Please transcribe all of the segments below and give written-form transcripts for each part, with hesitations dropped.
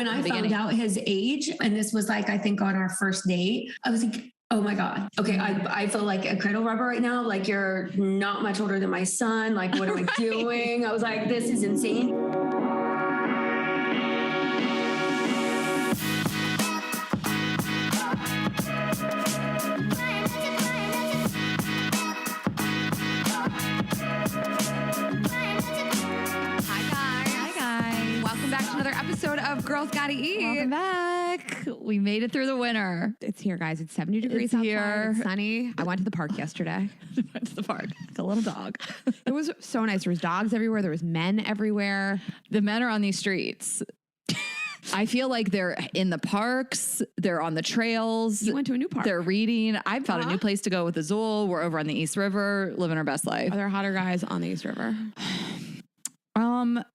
when I found out his age, and this was like, I think on our first date, I was like, oh my God. Okay. I feel like a cradle robber right now. Like, you're not much older than my son. Like, what am I doing? I was like, this is insane. Another episode of Girls Gotta Eat. Welcome back. We made it through the winter. It's here, guys. It's 70 degrees outside. It's sunny. I went to the park yesterday. Went to the park like a little dog. It was so nice. There was dogs everywhere. There was men everywhere. The men are on these streets. I feel like they're in the parks. They're on the trails. You went to a new park. They're reading. I found a new place to go with Azul. We're over on the East River, living our best life. Are there hotter guys on the East River?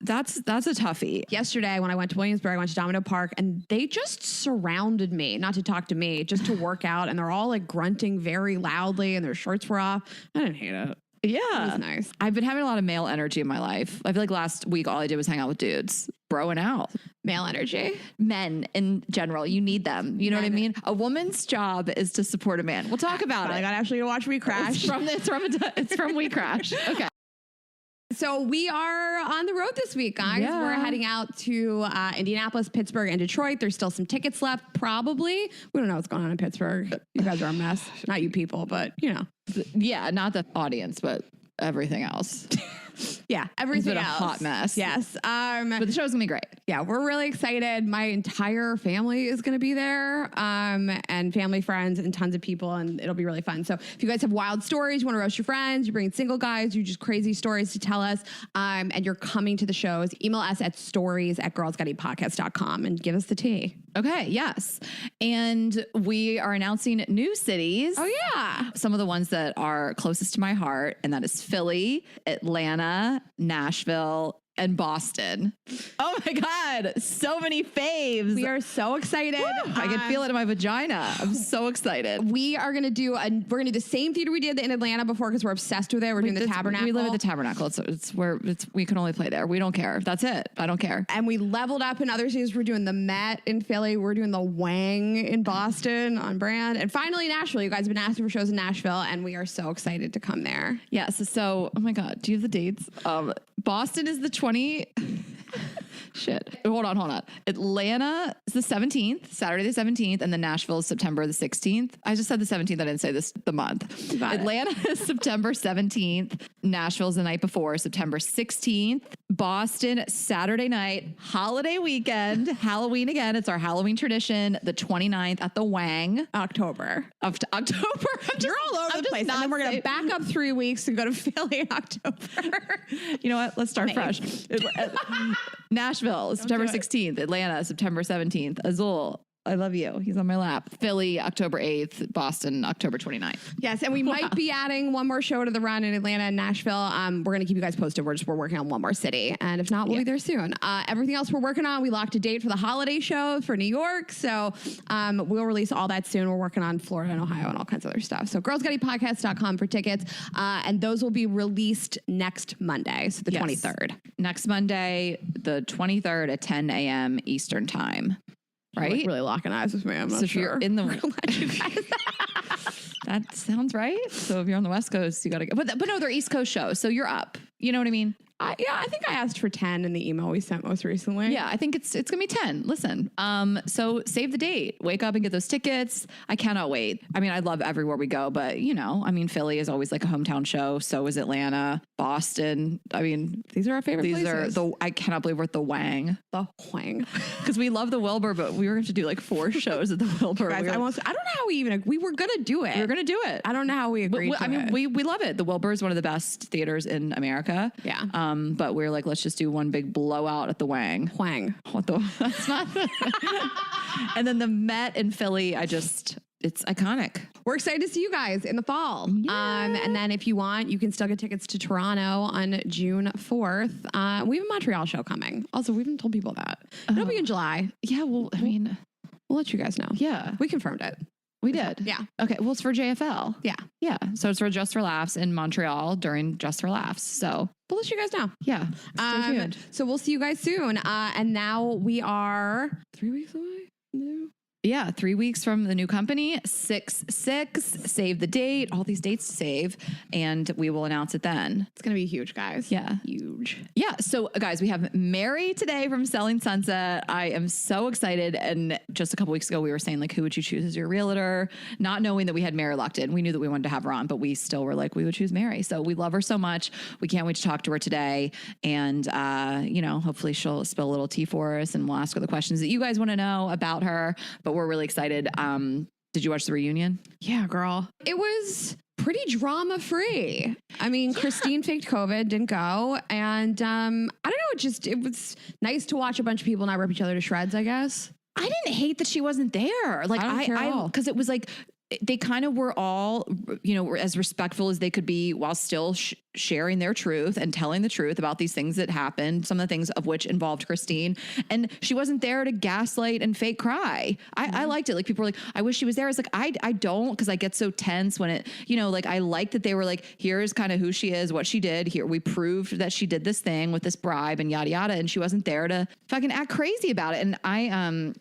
That's a toughie. Yesterday when I went to Williamsburg, I went to Domino Park and they just surrounded me, not to talk to me, just to work out. And they're all like grunting very loudly and their shirts were off. I didn't hate it. Yeah. It was nice. I've been having a lot of male energy in my life. I feel like last week, all I did was hang out with dudes, broing out. Male energy. Men in general, you need them. You know what I mean? A woman's job is to support a man. We'll talk about it. I got Ashley to watch We Crash. It's from We Crash. Okay. So we are on the road this week, guys. Yeah. We're heading out to Indianapolis, Pittsburgh, and Detroit. There's still some tickets left, probably. We don't know what's going on in Pittsburgh. You guys are a mess. Not you people, but, you know. Yeah, not the audience, but everything else. Yeah, everything else. It's been a hot mess. Yes. But the show's going to be great. Yeah, we're really excited. My entire family is going to be there, and family, friends, and tons of people, and it'll be really fun. So if you guys have wild stories, you want to roast your friends, you bring single guys, you just crazy stories to tell us, and you're coming to the shows, email us at stories@girlsgottapodcast.com and give us the tea. Okay, yes. And we are announcing new cities. Oh, yeah. Some of the ones that are closest to my heart, and that is Philly, Atlanta, Nashville, and Boston. Oh my God. So many faves. We are so excited. I can feel it in my vagina. I'm so excited. We are going to do the same theater we did in Atlanta before because we're obsessed with it. We're doing the Tabernacle. We live at the Tabernacle. We can only play there. We don't care. That's it. I don't care. And we leveled up in other cities. We're doing the Met in Philly. We're doing the Wang in Boston on brand. And finally, Nashville. You guys have been asking for shows in Nashville and we are so excited to come there. Yes. So, oh my God. Do you have the dates? Boston is the 20. Shit. Hold on. Atlanta is the 17th, Saturday the 17th, and then Nashville is September the 16th. I just said the 17th. I didn't say the month. Atlanta is September 17th. Nashville's the night before, September 16th. Boston, Saturday night, holiday weekend, Halloween again. It's our Halloween tradition, the 29th at the Wang. October. You're all over the place. And then we're going to back up 3 weeks and go to Philly in October. You know what? Let's start fresh. Nashville, September 16th. Atlanta, September 17th. Azul, I love you. He's on my lap. Philly, October 8th. Boston, October 29th. Yes, and we might be adding one more show to the run in Atlanta and Nashville. We're going to keep you guys posted. We're working on one more city. And if not, we'll be there soon. Everything else we're working on, we locked a date for the holiday show for New York. So we'll release all that soon. We're working on Florida and Ohio and all kinds of other stuff. So girlsgottapodcast.com for tickets. And those will be released next Monday, so the 23rd. Next Monday, the 23rd at 10 a.m. Eastern time. Right? Like really locking eyes with me. I'm not so if sure. You're in the that sounds right. So if you're on the West Coast, you got to go. But no, they're East Coast shows. So you're up. You know what I mean? I think I asked for 10 in the email we sent most recently. Yeah, I think it's going to be 10. Listen, so save the date. Wake up and get those tickets. I cannot wait. I mean, I love everywhere we go, but Philly is always like a hometown show. So is Atlanta, Boston. I mean, these are our favorite places. I cannot believe we're at the Wang. The Wang. Because we love the Wilbur, but we were going to do like 4 shows at the Wilbur. Guys, I don't know how we were going to do it. We were going to do it. I don't know how we agreed to it. We love it. The Wilbur is one of the best theaters in America. Yeah. But we're like, let's just do one big blowout at the Wang. That's not. And then the Met in Philly, it's iconic. We're excited to see you guys in the fall. Yeah. And then if you want, you can still get tickets to Toronto on June 4th. We have a Montreal show coming. Also, we haven't told people that. It'll be in July. Yeah, well, I mean, we'll let you guys know. Yeah. We confirmed it. We did. Yeah. Okay. Well, it's for JFL. Yeah. Yeah. So it's for Just for Laughs in Montreal during Just for Laughs. So We'll let you guys know. yeah. Stay tuned. So we'll see you guys soon. And now we are 3 weeks away. No. Yeah, 3 weeks from the new company, 6/6, save the date, all these dates to save, and we will announce it then. It's going to be huge, guys. Yeah. Huge. Yeah, so guys, we have Mary today from Selling Sunset. I am so excited. And just a couple weeks ago, we were saying, like, who would you choose as your realtor? Not knowing that we had Mary locked in. We knew that we wanted to have her on, but we still were like, we would choose Mary. So we love her so much. We can't wait to talk to her today. And, hopefully she'll spill a little tea for us and we'll ask her the questions that you guys want to know about her. But we're really excited. Did you watch the reunion? Yeah, girl. It was pretty drama free. I mean, Christine faked COVID, didn't go. And I don't know, it was nice to watch a bunch of people not rip each other to shreds, I guess. I didn't hate that she wasn't there. Like, I don't care at all. because it was like, they kind of were all, as respectful as they could be while still sharing their truth and telling the truth about these things that happened, some of the things of which involved Christine. And she wasn't there to gaslight and fake cry. I liked it. Like, people were like, I wish she was there. I was like, I don't, because I get so tense when it, I like that they were like, here's kind of who she is, what she did. Here, we proved that she did this thing with this bribe and yada, yada. And she wasn't there to fucking act crazy about it. And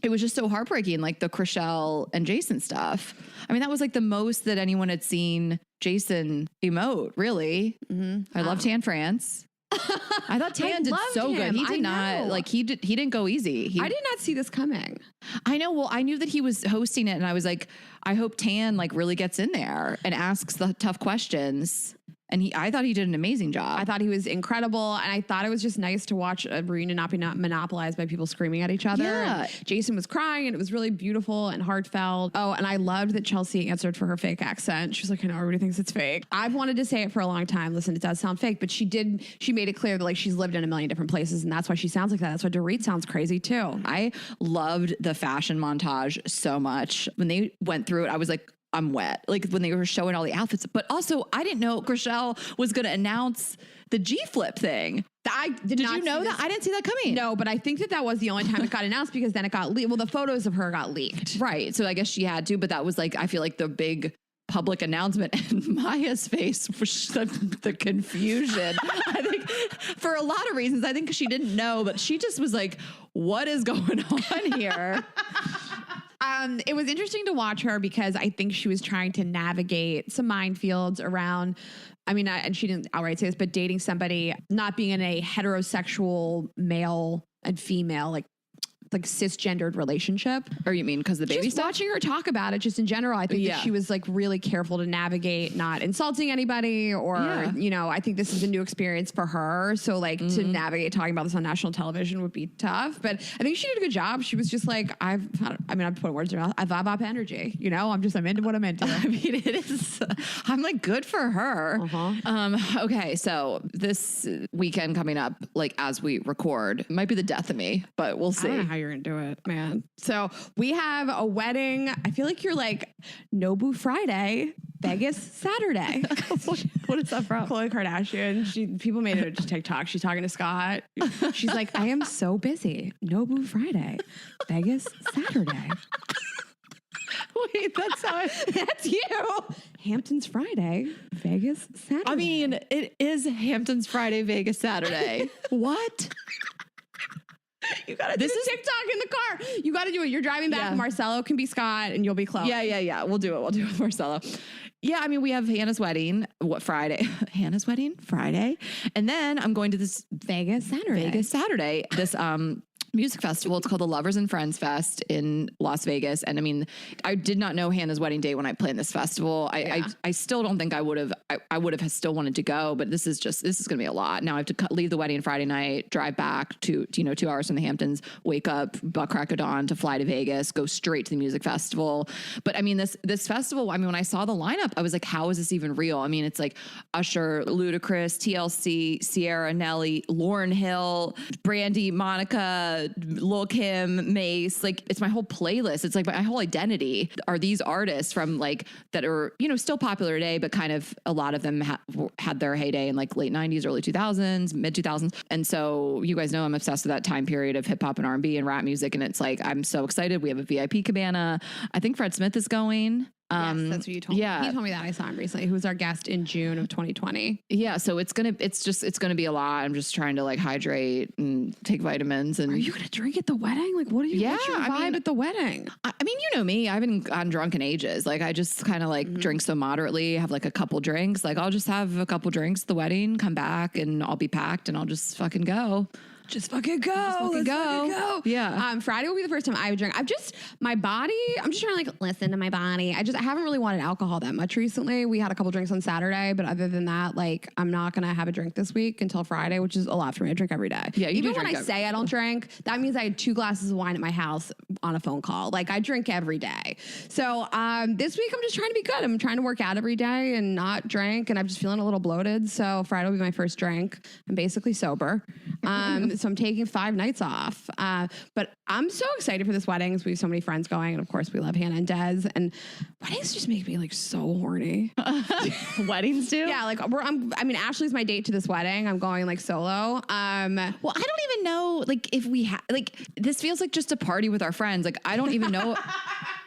it was just so heartbreaking, like the Chrishell and Jason stuff. I mean, that was like the most that anyone had seen Jason emote, really. Mm-hmm. I love Tan France. I thought Tan did so good. He did not, like, he didn't go easy. I did not see this coming. I know. Well, I knew that he was hosting it and I was like, I hope Tan like really gets in there and asks the tough questions. And I thought he did an amazing job. I thought he was incredible. And I thought it was just nice to watch a reunion not be monopolized by people screaming at each other. Yeah. And Jason was crying and it was really beautiful and heartfelt. Oh, and I loved that Chelsea answered for her fake accent. She was like, I know everybody thinks it's fake. I've wanted to say it for a long time. Listen, it does sound fake, but she made it clear that like she's lived in a million different places and that's why she sounds like that. That's why Dorit sounds crazy too. I loved the fashion montage so much. When they went through it, I was like, I'm wet. Like when they were showing all the outfits, but also I didn't know Chrishell was going to announce the G flip thing. Did you know that? I didn't see that coming. No, but I think that was the only time it got announced because then it got leaked. Well, the photos of her got leaked. Right. So I guess she had to, but that was like, I feel like the big public announcement, and Maya's face was the confusion. I think for a lot of reasons, I think she didn't know, but she just was like, what is going on here? It was interesting to watch her because I think she was trying to navigate some minefields around, and she didn't outright say this, but dating somebody, not being in a heterosexual male and female, like cisgendered relationship. Or you mean because the baby just stuff? Watching her talk about it just in general, I think that she was like really careful to navigate not insulting anybody or, I think this is a new experience for her. So like to navigate talking about this on national television would be tough, but I think she did a good job. She was just like, I'm putting words in her mouth. I vibe up energy, I'm into what I'm into. I mean, it is, I'm like, good for her. Uh-huh. Okay. So this weekend coming up, like as we record, might be the death of me, but we'll see. I don't know how you're gonna do it, man. So we have a wedding. I feel like you're like Nobu Friday, Vegas Saturday. What is that from? Khloe Kardashian. People made it to TikTok. She's talking to Scott. She's like, I am so busy. Nobu Friday, Vegas Saturday. Wait, that's you. Hamptons Friday, Vegas Saturday. I mean, it is Hamptons Friday, Vegas Saturday. What? You gotta do TikTok in the car. You gotta do it. You're driving back. Marcelo can be Scott and you'll be Khloe. Yeah. We'll do it with Marcelo. Yeah, I mean, we have Hannah's wedding. Friday? Hannah's wedding? Friday. And then I'm going to this Vegas Saturday. This music festival. It's called the Lovers and Friends Fest in Las Vegas. And I mean, I did not know Hannah's wedding day when I planned this festival. I still don't think I would have still wanted to go, but this is going to be a lot. Now I have to leave the wedding Friday night, drive back to 2 hours from the Hamptons, wake up, butt crack of dawn to fly to Vegas, go straight to the music festival. But I mean, this festival, I mean, when I saw the lineup, I was like, how is this even real? I mean, it's like Usher, Ludacris, TLC, Sierra, Nelly, Lauryn Hill, Brandy, Monica, Lil Kim, Mace, like it's my whole playlist. It's like my whole identity are these artists from like that are, you know, still popular today, but kind of a lot of them had their heyday in like late 90s, early 2000s, mid 2000s. And so you guys know I'm obsessed with that time period of hip hop and R&B and rap music. And it's like, I'm so excited. We have a VIP cabana. I think Fred Smith is going. Yes, that's what you told me. He told me that. I saw him recently. Who was our guest in June of 2020. Yeah. So it's gonna be a lot. I'm just trying to like hydrate and take vitamins. And are you gonna drink at the wedding? Like, what are you? What's your vibe at the wedding? I mean, you know me. I haven't gotten drunk in ages. Like, I just kind of like drink so moderately. Have like a couple drinks. Like, I'll just have a couple drinks at the wedding. Come back, and I'll be packed, and I'll just fucking go. Just fucking go. Let's fucking go. Yeah. Friday will be the first time I would drink. I'm just trying to like listen to my body. I haven't really wanted alcohol that much recently. We had a couple drinks on Saturday, but other than that, like I'm not going to have a drink this week until Friday, which is a lot for me. I drink every day. Yeah. Even when I say I don't drink, that means I had 2 glasses of wine at my house on a phone call. Like I drink every day. So this week I'm just trying to be good. I'm trying to work out every day and not drink. And I'm just feeling a little bloated. So Friday will be my first drink. I'm basically sober. So I'm taking 5 nights off. But I'm so excited for this wedding because we have so many friends going. And of course we love Hannah and Des, and weddings just make me like so horny. Weddings do? Yeah. Like Ashley's my date to this wedding. I'm going like solo. Well, I don't even know, like if we this feels like just a party with our friends. Like, I don't even know.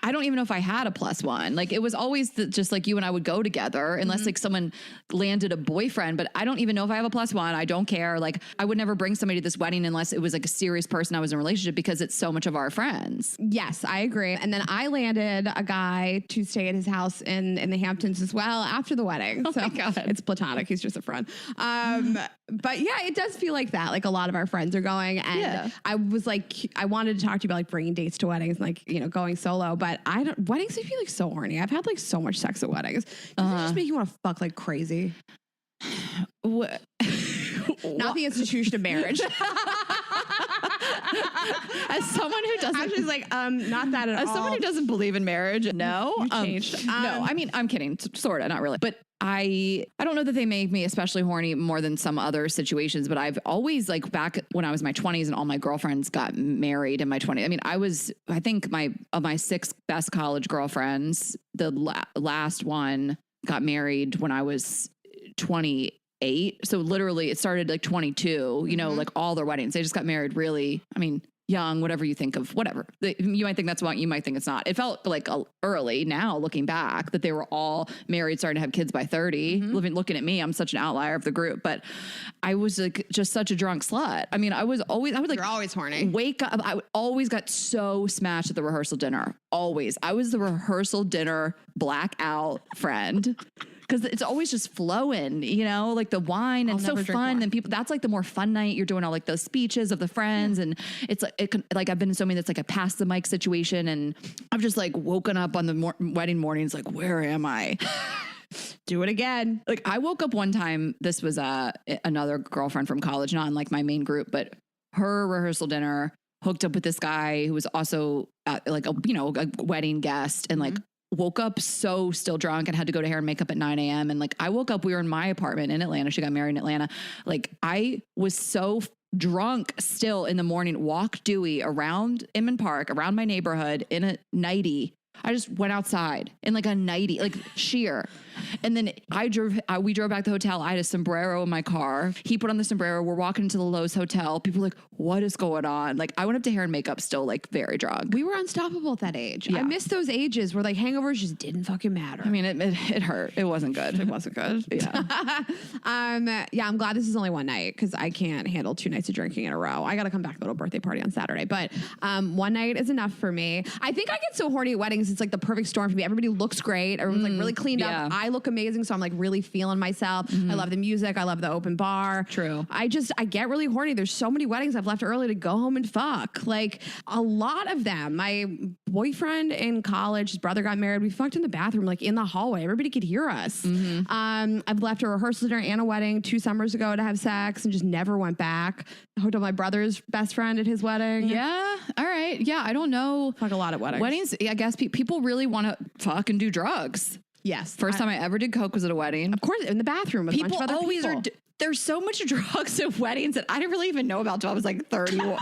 I don't even know if I had a +1. Like it was always just like you and I would go together unless like someone landed a boyfriend, but I don't even know if I have a +1. I don't care. Like I would never bring somebody to this wedding unless it was like a serious person I was in a relationship, because it's so much of our friends. Yes, I agree. And then I landed a guy to stay at his house in the Hamptons as well after the wedding. Oh my God. It's platonic. He's just a friend. But yeah, it does feel like that. Like a lot of our friends are going, and I was like, I wanted to talk to you about like bringing dates to weddings, and like, you know, going solo, but weddings, I feel like so horny. I've had like so much sex at weddings. Does it just make you want to fuck like crazy? What? Not the institution of marriage. As someone who doesn't, Ashley's like, not that at all. As someone who doesn't believe in marriage, no. You changed. No, I mean, I'm kidding. Sort of, not really. But I don't know that they make me especially horny more than some other situations, but I've always, like, back when I was in my 20s and all my girlfriends got married in my 20s. I mean, I think of my 6 best college girlfriends, the last one got married when I was 28. So literally it started like 22, you know, like all their weddings, they just got married really, I mean, young, whatever you think of, whatever. You might think that's what you might think it's not. It felt like early now looking back that they were all married, starting to have kids by 30, looking at me. I'm such an outlier of the group, but I was like just such a drunk slut. I mean, I would like, you're always horny. Wake up. I always got so smashed at the rehearsal dinner. Always. I was the rehearsal dinner blackout friend. Because it's always just flowing, you know, like the wine, and so fun. And people, that's like the more fun night. You're doing all like those speeches of the friends, and it's like I've been in so many that's like a pass the mic situation, and I've just like woken up on the wedding mornings like, where am I? Do it again. Like I woke up one time. This was another girlfriend from college, not in like my main group, but her rehearsal dinner, hooked up with this guy who was also like a wedding guest, and like. Woke up so still drunk and had to go to hair and makeup at 9 a.m. And like, I woke up, we were in my apartment in Atlanta. She got married in Atlanta. Like I was so drunk still in the morning, walked dewy around Inman Park, around my neighborhood in a nightie. I just went outside in like a nightie, like sheer. And then we drove back to the hotel. I had a sombrero in my car. He put on the sombrero. We're walking into the Lowe's hotel. People were like, what is going on? Like I went up to hair and makeup still like very drunk. We were unstoppable at that age. Yeah. I miss those ages where like hangovers just didn't fucking matter. I mean, it hurt. It wasn't good. It wasn't good. Yeah. Yeah, I'm glad this is only one night because I can't handle 2 nights of drinking in a row. I got to come back to a little birthday party on Saturday, but one night is enough for me. I think I get so horny at weddings. It's like the perfect storm for me. Everybody looks great. Everyone's like really cleaned up. I look amazing. So I'm like really feeling myself. I love the music. I love the open bar. True. I get really horny. There's so many weddings I've left early to go home and fuck. Like a lot of them. My boyfriend in college, his brother got married. We fucked in the bathroom, like in the hallway. Everybody could hear us. I've left a rehearsal dinner and a wedding 2 summers ago to have sex and just never went back. I hooked up my brother's best friend at his wedding. Yeah. All right. Yeah. I don't know. Fuck a lot at weddings. Weddings, I guess people really want to fuck and do drugs. Yes. First time I ever did coke was at a wedding. Of course, in the bathroom with a bunch of other people. there's so much drugs at weddings that I didn't really even know about till I was like 31.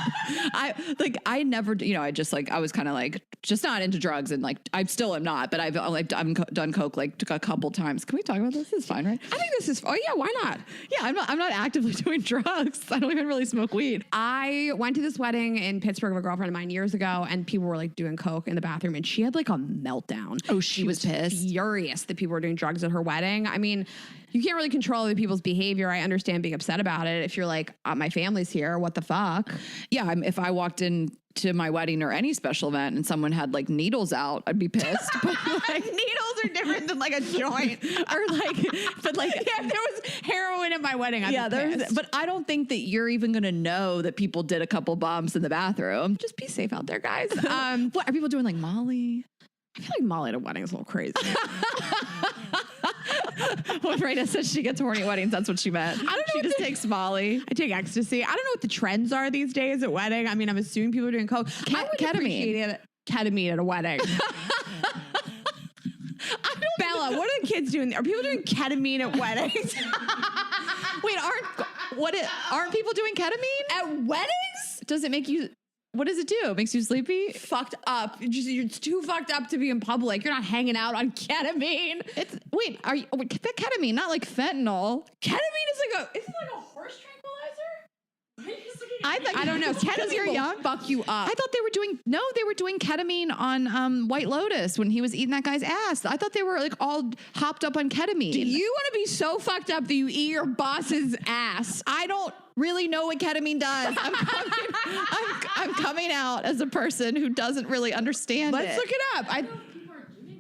I never, I was kind of like just not into drugs, and like I still am not, but I've done coke like a couple times. Can we talk about this? This is fine, right? I think this is. Oh yeah, why not? Yeah, I'm not actively doing drugs. I don't even really smoke weed. I went to this wedding in Pittsburgh of a girlfriend of mine years ago, and people were like doing coke in the bathroom, and she had like a meltdown. Oh, she was pissed, furious that people were doing drugs at her wedding. I mean, you can't really control other people's behavior. I understand being upset about it. If you're like, my family's here, what the fuck? Yeah, if I walked into my wedding or any special event and someone had like needles out, I'd be pissed. But like, needles are different than like a joint, or like, but like, yeah, if there was heroin at my wedding, I'd be pissed. But I don't think that you're even gonna know that people did a couple bumps in the bathroom. Just be safe out there, guys. What are people doing? Like Molly? I feel like Molly at a wedding is a little crazy. When Raina says she gets horny at weddings, that's what she meant. I don't know. She just takes Molly. I take ecstasy. I don't know what the trends are these days at wedding. I mean, I'm assuming people are doing coke. I would appreciate ketamine at a wedding. Bella, what are the kids doing? Are people doing ketamine at weddings? Wait, aren't people doing ketamine at weddings? Does it make you? What does it do? It makes you sleepy? Fucked up. You're too fucked up to be in public. You're not hanging out on ketamine. Are you ketamine? Not like fentanyl. Ketamine is like a horse tranquilizer? I don't know. Ketamine you're young, fuck you up. I thought they were doing ketamine on White Lotus when he was eating that guy's ass. I thought they were like all hopped up on ketamine. Do you want to be so fucked up that you eat your boss's ass? I don't really know what ketamine does. I'm coming out as a person who doesn't really understand Let's look it up.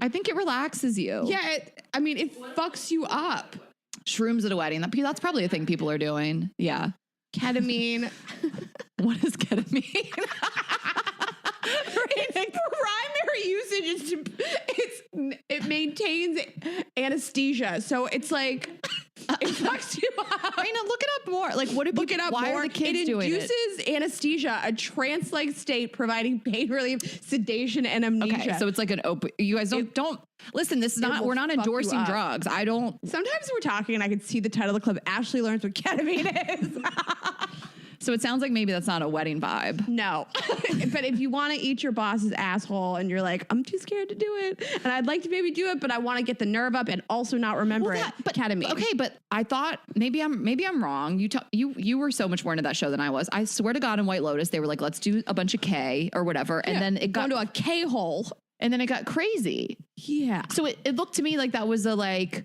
I think it relaxes you. Yeah, it fucks you up. Shrooms at a wedding. That's probably a thing people are doing. Yeah. Ketamine. What is ketamine? Its primary usage is it maintains anesthesia. So it's like it fucks you up. Raina, look it up more. Like, why are the kids doing it? It induces anesthesia, a trance-like state providing pain relief, sedation, and amnesia. Okay, so it's like an you guys don't listen. This is not. We're not endorsing drugs. I don't. Sometimes we're talking, and I could see the title of the clip. Ashley learns what ketamine is. So it sounds like maybe that's not a wedding vibe. No. But if you want to eat your boss's asshole and you're like, I'm too scared to do it, and I'd like to maybe do it, but I want to get the nerve up and also not remember it. But ketamine. Okay, but I thought maybe I'm wrong. You were so much more into that show than I was. I swear to God, in White Lotus, they were like, let's do a bunch of K or whatever. And then it got into a K-hole. And then it got crazy. Yeah. So it looked to me like that was like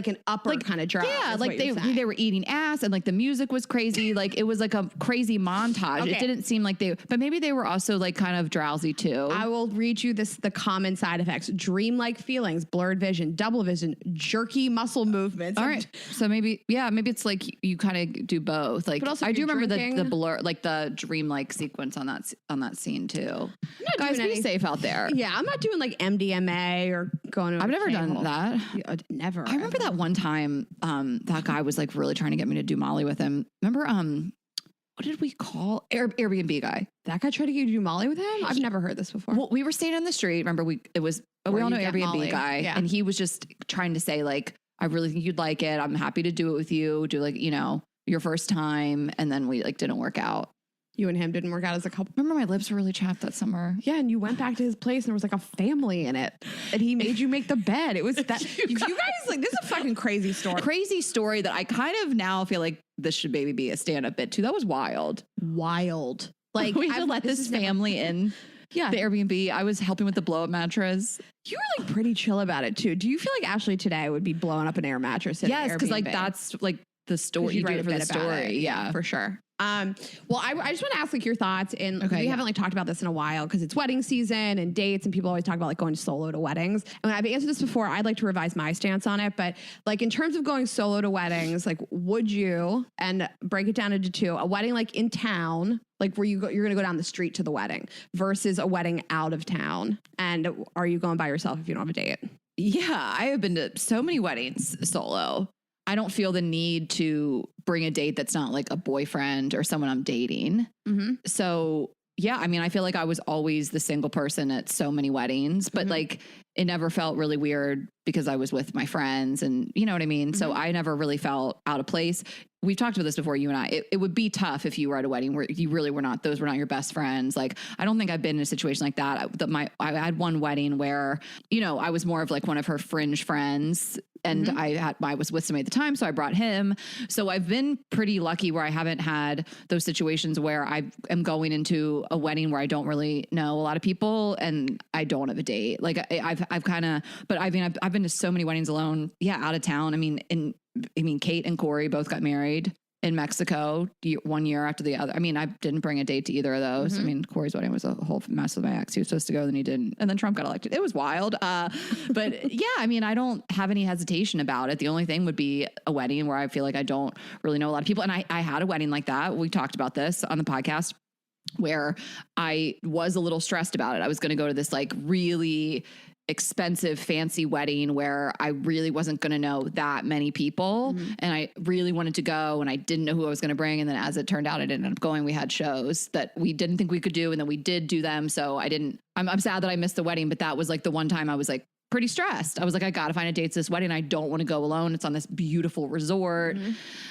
an upper kind of drug. Yeah, like they were eating ass, and like the music was crazy. Like it was like a crazy montage. Okay. It didn't seem like but maybe they were also like kind of drowsy too. I will read you the common side effects: dreamlike feelings, blurred vision, double vision, jerky muscle movements. All right, so maybe it's like you kind of do both. Like, but also I do remember the blur, like the dreamlike sequence on that scene too. Guys, be safe out there. Yeah, I'm not doing like MDMA or going to. I've never done that. Yeah, never. I remember that one time, that guy was like really trying to get me to do Molly with him. Remember, what did we call Airbnb guy? That guy tried to get you to do Molly with him? I've never heard this before. Well, we were staying on the street. Remember, we all know Airbnb Molly guy, and he was just trying to say like, I really think you'd like it. I'm happy to do it with you. Do like, your first time. And then we like didn't work out. You and him didn't work out as a couple. Remember, my lips were really chapped that summer. Yeah, and you went back to his place and there was like a family in it. And he made you make the bed. It was that you guys like, this is a fucking crazy story. Crazy story that I kind of now feel like this should maybe be a stand-up bit too. That was wild. Like we had to let this family in. Yeah, the Airbnb. I was helping with the blow-up mattress. You were like pretty chill about it too. Do you feel like Ashley today would be blowing up an air mattress? Yes, because like that's like the story. You do it for the story. Yeah, for sure. Well, I just want to ask like your thoughts, and we haven't like talked about this in a while because it's wedding season and dates, and people always talk about like going solo to weddings. And I've answered this before. I'd like to revise my stance on it, but like in terms of going solo to weddings, like would you, and break it down into two, a wedding like in town, like where you're going to go down the street to the wedding versus a wedding out of town, and are you going by yourself if you don't have a date? Yeah, I have been to so many weddings solo. I don't feel the need to bring a date that's not like a boyfriend or someone I'm dating. Mm-hmm. So yeah, I mean, I feel like I was always the single person at so many weddings, but like it never felt really weird because I was with my friends and you know what I mean? So I never really felt out of place. We've talked about this before, you and I. It would be tough if you were at a wedding where you really were not, those were not your best friends. Like, I don't think I've been in a situation like that. I had one wedding where, you know, I was more of like one of her fringe friends and I was with somebody at the time. So I brought him. So I've been pretty lucky where I haven't had those situations where I am going into a wedding where I don't really know a lot of people and I don't have a date. Like I've kind of, but I mean, I've been to so many weddings alone. Yeah. Out of town. I mean, Kate and Corey both got married in Mexico 1 year after the other. I mean, I didn't bring a date to either of those. I mean, Corey's wedding was a whole mess with my ex. He was supposed to go, then he didn't. And then Trump got elected. It was wild. But yeah, I mean, I don't have any hesitation about it. The only thing would be a wedding where I feel like I don't really know a lot of people. And I had a wedding like that. We talked about this on the podcast where I was a little stressed about it. I was going to go to this like really expensive, fancy wedding where I really wasn't going to know that many people. And I really wanted to go and I didn't know who I was going to bring. And then as it turned out, I didn't end up going. We had shows that we didn't think we could do. And then we did do them. So I'm sad that I missed the wedding, but that was like the one time I was like pretty stressed. I was like, I got to find a date to this wedding. I don't want to go alone. It's on this beautiful resort.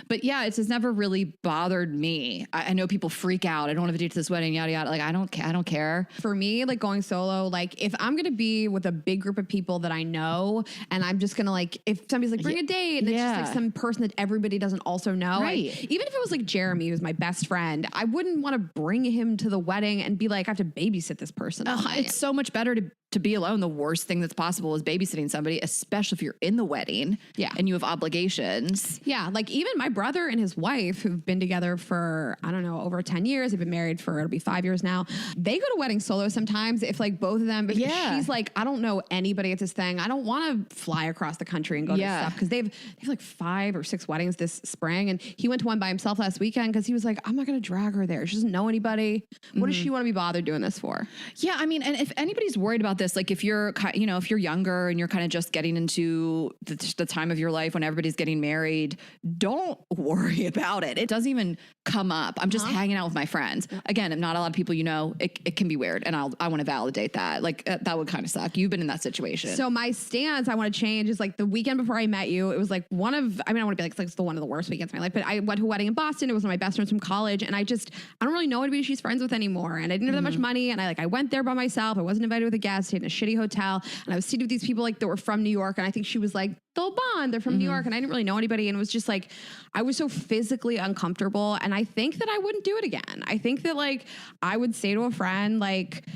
But yeah, it's just never really bothered me. I know people freak out. I don't have a date to this wedding, yada, yada. Like, I don't care. For me, like going solo, like if I'm going to be with a big group of people that I know and I'm just going to like, if somebody's like, bring a date and it's just like some person that everybody doesn't also know. Right. Even if it was like Jeremy, who's my best friend, I wouldn't want to bring him to the wedding and be like, I have to babysit this person. It's so much better to be alone. The worst thing that's possible is babysitting somebody, especially if you're in the wedding and you have obligations. Yeah. Like even my brother and his wife who've been together for, I don't know, over 10 years. They've been married for, it'll be 5 years now. They go to weddings solo sometimes if like both of them, if she's like, I don't know anybody at this thing. I don't want to fly across the country and go to stuff because they have like 5 or 6 weddings this spring. And he went to one by himself last weekend because he was like, I'm not going to drag her there. She doesn't know anybody. What does she want to be bothered doing this for? Yeah. I mean, and if anybody's worried about this, like if you're, you know, if you're younger and you're kind of just getting into the time of your life when everybody's getting married, don't worry about it. It doesn't even come up. I'm just hanging out with my friends. Again, if not a lot of people, you know, it can be weird. And I want to validate that. Like that would kind of suck. You've been in that situation. So my stance I want to change is like the weekend before I met you, it was like I want to be like, it's the one of the worst weekends of my life, but I went to a wedding in Boston. It was one of my best friends from college. And I don't really know anybody she's friends with anymore. And I didn't have that much money. And I went there by myself. I wasn't invited with a guest. Stayed in a shitty hotel. And I was seated with these people like that were from New York. And I think she was like, they'll bond. They're from New York. And I didn't really know anybody. And it was just like, I was so physically uncomfortable. And I think that I wouldn't do it again. I think that like, I would say to a friend, like,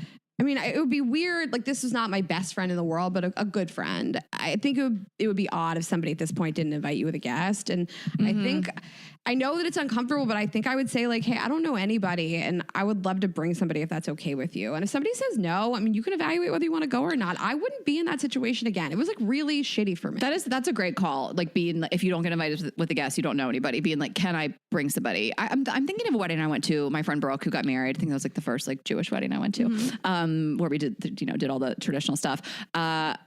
I mean, it would be weird. Like this is not my best friend in the world, but a good friend. I think it would be odd if somebody at this point didn't invite you with a guest. And I know that it's uncomfortable, but I think I would say like, hey, I don't know anybody and I would love to bring somebody if that's okay with you. And if somebody says no, I mean, you can evaluate whether you want to go or not. I wouldn't be in that situation again. It was like really shitty for me. That's a great call. Like being, if you don't get invited with a guest, you don't know anybody, being like, can I bring somebody? I'm thinking of a wedding I went to, my friend Brooke, who got married. I think that was like the first like Jewish wedding I went to, where we did all the traditional stuff.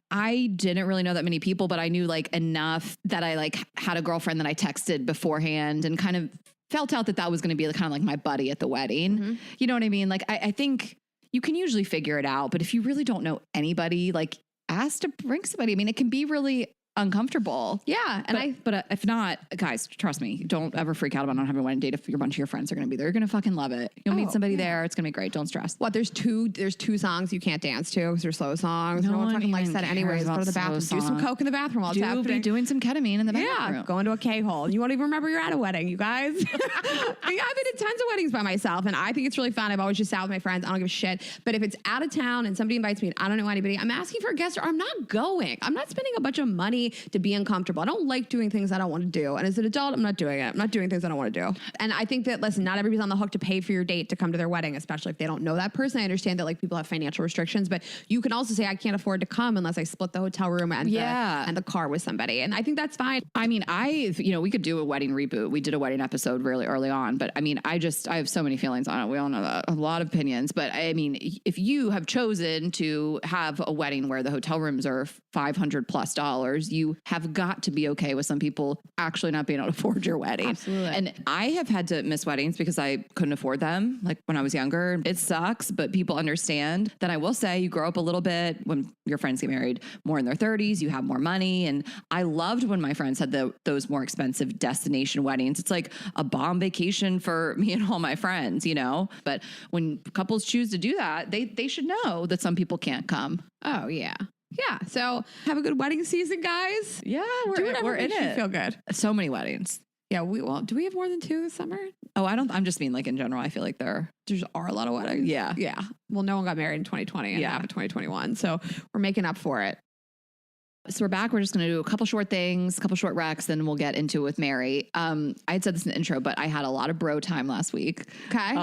I didn't really know that many people, but I knew like enough that I like had a girlfriend that I texted beforehand and kind of felt out that was going to be kind of like my buddy at the wedding. You know what I mean? Like, I think you can usually figure it out, but if you really don't know anybody, like ask to bring somebody. I mean, it can be really uncomfortable. Yeah. But if not, guys, trust me, don't ever freak out about not having a wedding date. If a bunch of your friends are going to be there, you're going to fucking love it. You'll meet somebody there. It's going to be great. Don't stress. What? There's two songs you can't dance to because they're slow songs. No one fucking likes that anyways. Go to the bathroom. Do some coke in the bathroom while it's happening. Be doing some ketamine in the bathroom. Yeah. Go into a K-hole. You won't even remember you're at a wedding, you guys. I've been to tons of weddings by myself and I think it's really fun. I've always just sat with my friends. I don't give a shit. But if it's out of town and somebody invites me and I don't know anybody, I'm asking for a guest or I'm not going. I'm not spending a bunch of money to be uncomfortable. I don't like doing things I don't want to do. And as an adult, I'm not doing it. I'm not doing things I don't want to do. And I think that, listen, not everybody's on the hook to pay for your date to come to their wedding, especially if they don't know that person. I understand that like people have financial restrictions, but you can also say, I can't afford to come unless I split the hotel room and the car with somebody. And I think that's fine. I mean, we could do a wedding reboot. We did a wedding episode really early on, but I mean, I have so many feelings on it. We all know that, a lot of opinions, but I mean, if you have chosen to have a wedding where the hotel rooms are $500+ you have got to be okay with some people actually not being able to afford your wedding. Absolutely. And I have had to miss weddings because I couldn't afford them. Like when I was younger, it sucks, but people understand. Then I will say you grow up a little bit when your friends get married more in their 30s, you have more money. And I loved when my friends had those more expensive destination weddings. It's like a bomb vacation for me and all my friends, you know? But when couples choose to do that, they should know that some people can't come. Oh, yeah. Yeah. So have a good wedding season, guys. Yeah, Do whatever we're in makes you it. feel good. So many weddings. Yeah. Do we have more than 2 this summer? Oh, I'm just mean like in general, I feel like there Are a lot of weddings. Yeah. Yeah. Well, no one got married in 2020 and half of 2021. So we're making up for it. So we're back. We're just going to do a couple short things, a couple short recs, then we'll get into it with Mary. I had said this in the intro, but I had a lot of bro time last week. Okay.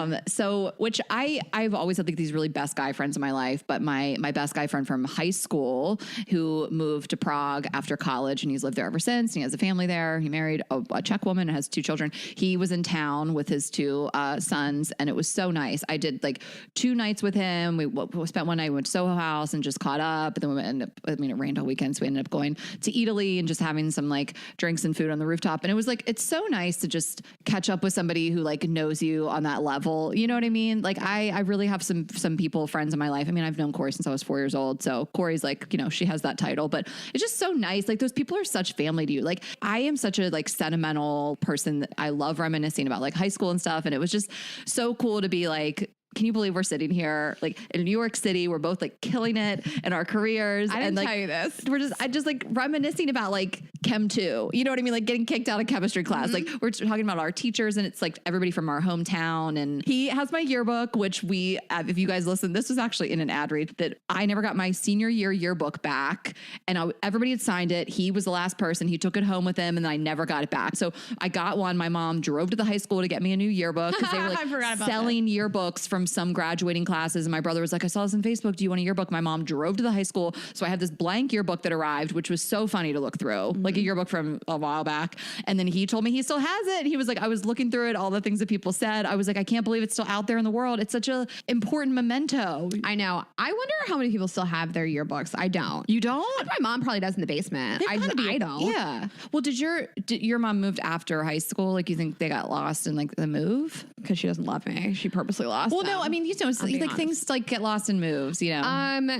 Which I've always had like these really best guy friends in my life, but my best guy friend from high school who moved to Prague after college and he's lived there ever since. And he has a family there. He married a Czech woman and has 2 children. He was in town with his 2 sons and it was so nice. I did like 2 nights with him. We spent one night, we went to Soho House and just caught up. And then it rained all weekend. So we ended up going to Italy and just having some like drinks and food on the rooftop. And it was like, it's so nice to just catch up with somebody who like knows you on that level. You know what I mean? Like I really have some people, friends in my life. I mean, I've known Corey since I was 4 years old. So Corey's like, you know, she has that title, but it's just so nice. Like those people are such family to you. Like I am such a like sentimental person that I love reminiscing about like high school and stuff. And it was just so cool to be like, can you believe we're sitting here like in New York City? We're both like killing it in our careers. I didn't and like, tell you this. I just like reminiscing about like Chem 2. You know what I mean? Like getting kicked out of chemistry class. Like we're talking about our teachers and it's like everybody from our hometown. And he has my yearbook, which if you guys listen, this was actually in an ad read that I never got my senior year yearbook back. And everybody had signed it. He was the last person. He took it home with him and I never got it back. So I got one. My mom drove to the high school to get me a new yearbook because they were like selling yearbooks from some graduating classes. And my brother was like, I saw this on Facebook. Do you want a yearbook? My mom drove to the high school. So I had this blank yearbook that arrived, which was so funny to look through, like a yearbook from a while back. And then he told me he still has it. He was like, I was looking through it, all the things that people said. I was like, I can't believe it's still out there in the world. It's such a important memento. I know. I wonder how many people still have their yearbooks. I don't. You don't? My mom probably does in the basement. I don't. Yeah. Well, did your mom moved after high school? Like you think they got lost in like the move? Because she doesn't love me. She purposely lost Well, them. no, I mean, you know, it's like things like get lost in moves, you know?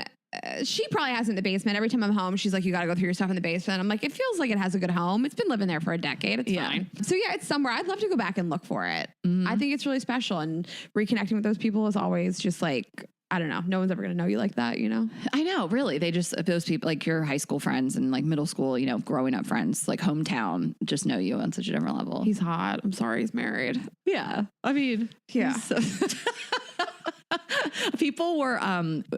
She probably has it in the basement. Every time I'm home, she's like, you got to go through your stuff in the basement. I'm like, it feels like it has a good home. It's been living there for a decade. It's fine. So yeah, it's somewhere. I'd love to go back and look for it. I think it's really special. And reconnecting with those people is always just like, I don't know. No one's ever going to know you like that, you know? I know, really. They just, those people, like your high school friends and like middle school, you know, growing up friends, like hometown, just know you on such a different level. He's hot. I'm sorry he's married. Yeah. I mean, yeah. People were,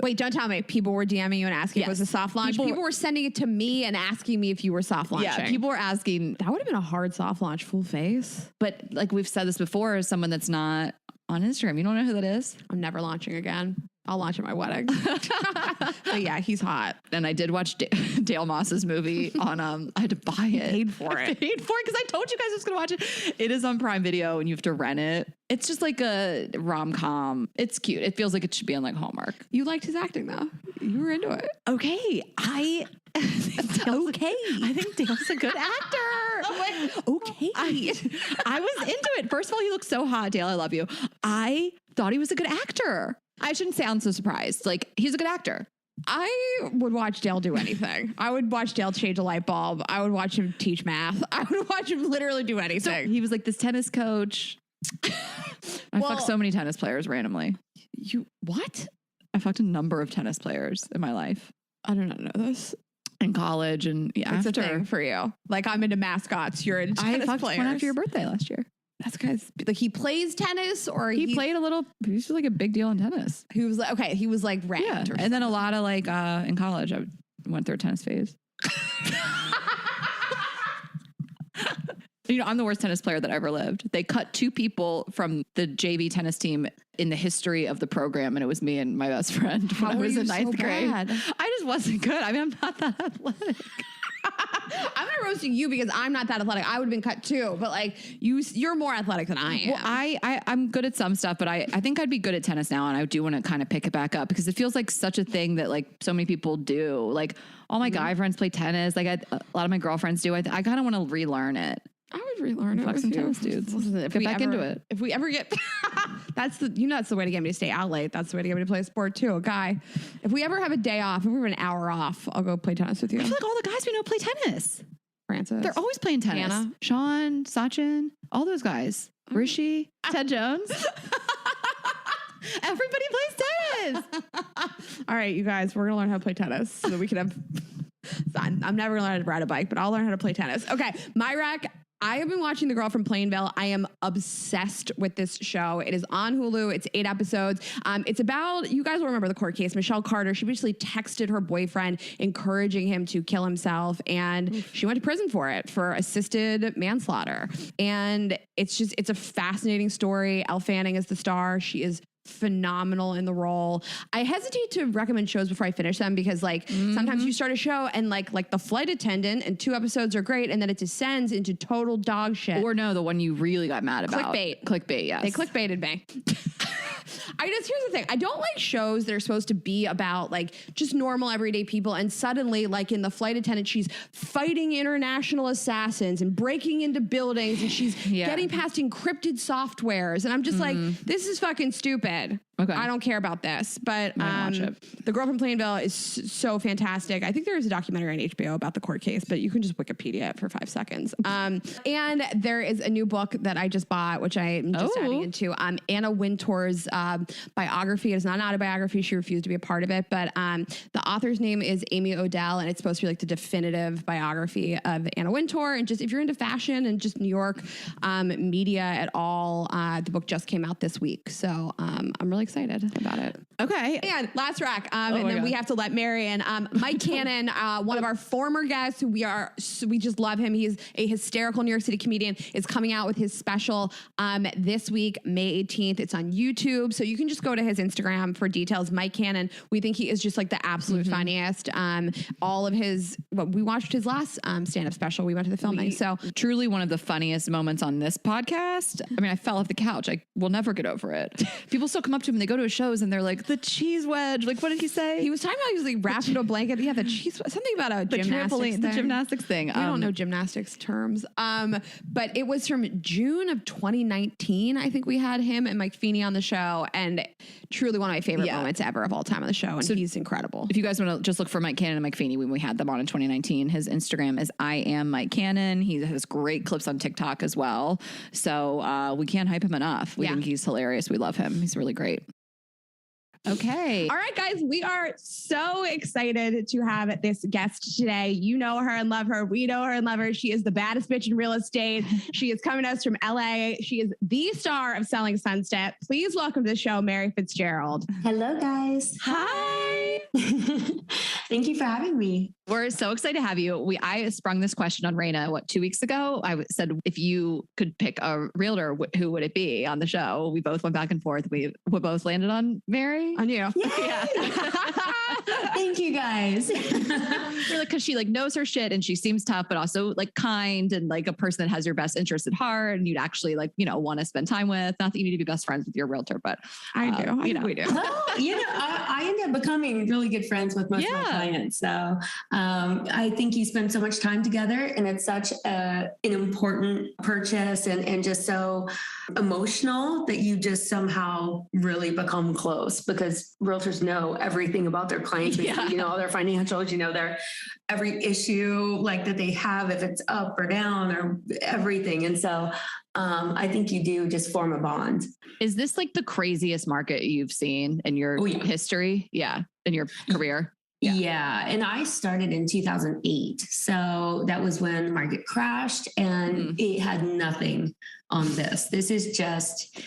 wait, don't tell me. People were DMing you and asking if it was a soft launch. People were sending it to me and asking me if you were soft launching. Yeah, people were asking. That would have been a hard soft launch, full face. But like we've said this before, as someone that's not on Instagram, you don't know who that is? I'm never launching again. I'll launch at my wedding. But yeah, he's hot. And I did watch Dale Moss's movie on, I had to buy it. Paid for it. I paid for it because I told you guys I was going to watch it. It is on Prime Video and you have to rent it. It's just like a rom-com. It's cute. It feels like it should be on like Hallmark. You liked his acting though. You were into it. Okay. I think Dale's a good actor. Okay. I was into it. First of all, he looks so hot. Dale, I love you. I thought he was a good actor. I shouldn't sound so surprised. Like, he's a good actor. I would watch Dale do anything. I would watch Dale change a light bulb. I would watch him teach math. I would watch him literally do anything. So he was like this tennis coach. I fucked so many tennis players randomly. You, what? I fucked a number of tennis players in my life. I do not know this. In college and It's a thing for you. Like, I'm into mascots. You're into tennis players. I fucked one after your birthday last year. That's because like he plays tennis or he played a little. He was like a big deal in tennis. He was like, okay, he was like ranked. Yeah. And then a lot of like in college, I went through a tennis phase. You know, I'm the worst tennis player that ever lived. They cut 2 people from the JV tennis team in the history of the program, and it was me and my best friend when I was in 9th grade. I just wasn't good. I mean, I'm not that athletic. I'm not roasting you because I'm not that athletic. I would have been cut too, but like you're more athletic than I am. Well, I'm good at some stuff, but I think I'd be good at tennis now, and I do want to kind of pick it back up because it feels like such a thing that like so many people do. Like all my guy friends play tennis. Like a lot of my girlfriends do. I kind of want to relearn it. I would relearn it. Fuck some tennis dudes. Get back into it. If we ever get, that's the way to get me to stay out late. That's the way to get me to play a sport too. A guy. If we ever have a day off, if we have an hour off, I'll go play tennis with you. I feel like all the guys we know play tennis. Francis. They're always playing tennis. Hannah. Sean, Sachin, all those guys. Rishi, Ted Jones. Everybody plays tennis. All right, you guys, we're gonna learn how to play tennis so that we can have. I'm never gonna learn how to ride a bike, but I'll learn how to play tennis. Okay, my rec. I have been watching The Girl from Plainville. I am obsessed with this show. It is on Hulu. It's 8 episodes. It's about, you guys will remember the court case, Michelle Carter. She basically texted her boyfriend encouraging him to kill himself, and she went to prison for it, for assisted manslaughter. And it's a fascinating story. Elle Fanning is the star. She is phenomenal in the role. I hesitate to recommend shows before I finish them because like sometimes you start a show and like The Flight Attendant and 2 episodes are great and then it descends into total dog shit. Or no, the one you really got mad about. Clickbait, yes. They clickbaited me. Here's the thing. I don't like shows that are supposed to be about like just normal everyday people and suddenly like in The Flight Attendant she's fighting international assassins and breaking into buildings and she's getting past encrypted softwares and I'm just like, this is fucking stupid. Okay. I don't care about this, but The Girl from Plainville is so fantastic. I think there is a documentary on HBO about the court case, but you can just Wikipedia it for 5 seconds. And there is a new book that I just bought, which I'm just adding into Anna Wintour's biography. It is not an autobiography. She refused to be a part of it, but the author's name is Amy Odell, and it's supposed to be like the definitive biography of Anna Wintour. And just if you're into fashion and just New York media at all, the book just came out this week. So I'm really excited about it. Okay. And last rack. And then we have to let Mary in. Mike Cannon, one of our former guests who we just love him. He's a hysterical New York City comedian, is coming out with his special this week, May 18th. It's on YouTube. So you can just go to his Instagram for details. Mike Cannon. We think he is just like the absolute funniest. All of we watched his last stand-up special. We went to the filming. So truly one of the funniest moments on this podcast. I mean, I fell off the couch. I will never get over it. People still come up to him and they go to his shows and they're like, the cheese wedge. Like, what did he say? He was talking about he was like wrapped in a blanket. Yeah, the cheese, something about a gymnastics thing. We don't know gymnastics terms. But it was from June of 2019. I think we had him and Mike Feeney on the show, and truly one of my favorite moments ever of all time on the show. And he's incredible. If you guys want to just look for Mike Cannon and Mike Feeney when we had them on in 2019, his Instagram is I am Mike Cannon. He has great clips on TikTok as well. So we can't hype him enough. We think he's hilarious. We love him. He's really great. Okay. All right, guys, we are so excited to have this guest today. You know her and love her. We know her and love her. She is the baddest bitch in real estate. She is coming to us from LA. She is the star of Selling Sunset. Please welcome to the show, Mary Fitzgerald. Hello, guys. Hi. Thank you for having me. We're so excited to have you. I sprung this question on Raina, 2 weeks ago? I said, if you could pick a realtor, who would it be on the show? We both went back and forth. We both landed on Mary. On you. Yeah. Thank you, guys. Really, because she like knows her shit and she seems tough, but also like kind and like a person that has your best interest at heart and you'd actually like, want to spend time with. Not that you need to be best friends with your realtor, but I do. We do. Well, I end up becoming really good friends with most of my clients. So I think you spend so much time together and it's such an important purchase and just so emotional that you just somehow really become close because realtors know everything about their clients. You know all their financials, their every issue like that they have, if it's up or down or everything. And so I think you do just form a bond. Is this like the craziest market you've seen in your history? Yeah. In your career? Yeah. And I started in 2008. So that was when the market crashed and it had nothing on this. This is just,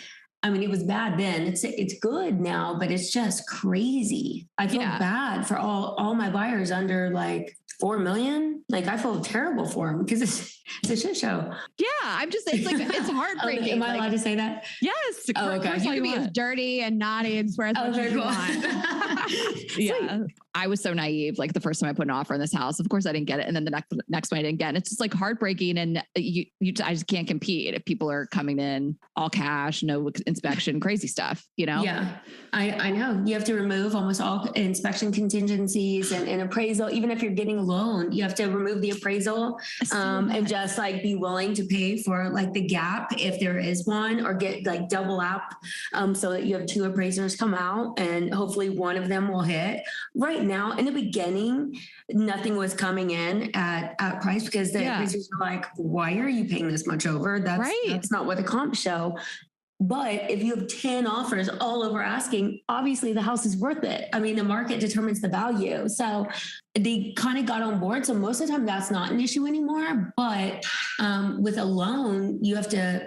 it was bad then. It's good now, but it's just crazy. I feel bad for all my buyers under like 4 million. Like I feel terrible for them because it's a shit show. Yeah. It's heartbreaking. Am I allowed to say that? Yes. Oh, okay. You can be as dirty and naughty and swear as much as you want. Yeah. I was so naive. Like the first time I put an offer in this house, of course I didn't get it. And then the next one I didn't get it. It's just like heartbreaking. And I just can't compete if people are coming in all cash, no inspection, crazy stuff, you know? Yeah, I know. You have to remove almost all inspection contingencies and appraisal. Even if you're getting a loan, you have to remove the appraisal and just like be willing to pay for like the gap if there is one, or get like double up so that you have two appraisers come out and hopefully one of them will hit. Right now, in the beginning, nothing was coming in at price because the appraisers were like, why are you paying this much over? That's not what the comps show. But if you have 10 offers all over asking, obviously the house is worth it. I mean, the market determines the value. So they kind of got on board. So most of the time that's not an issue anymore. But with a loan,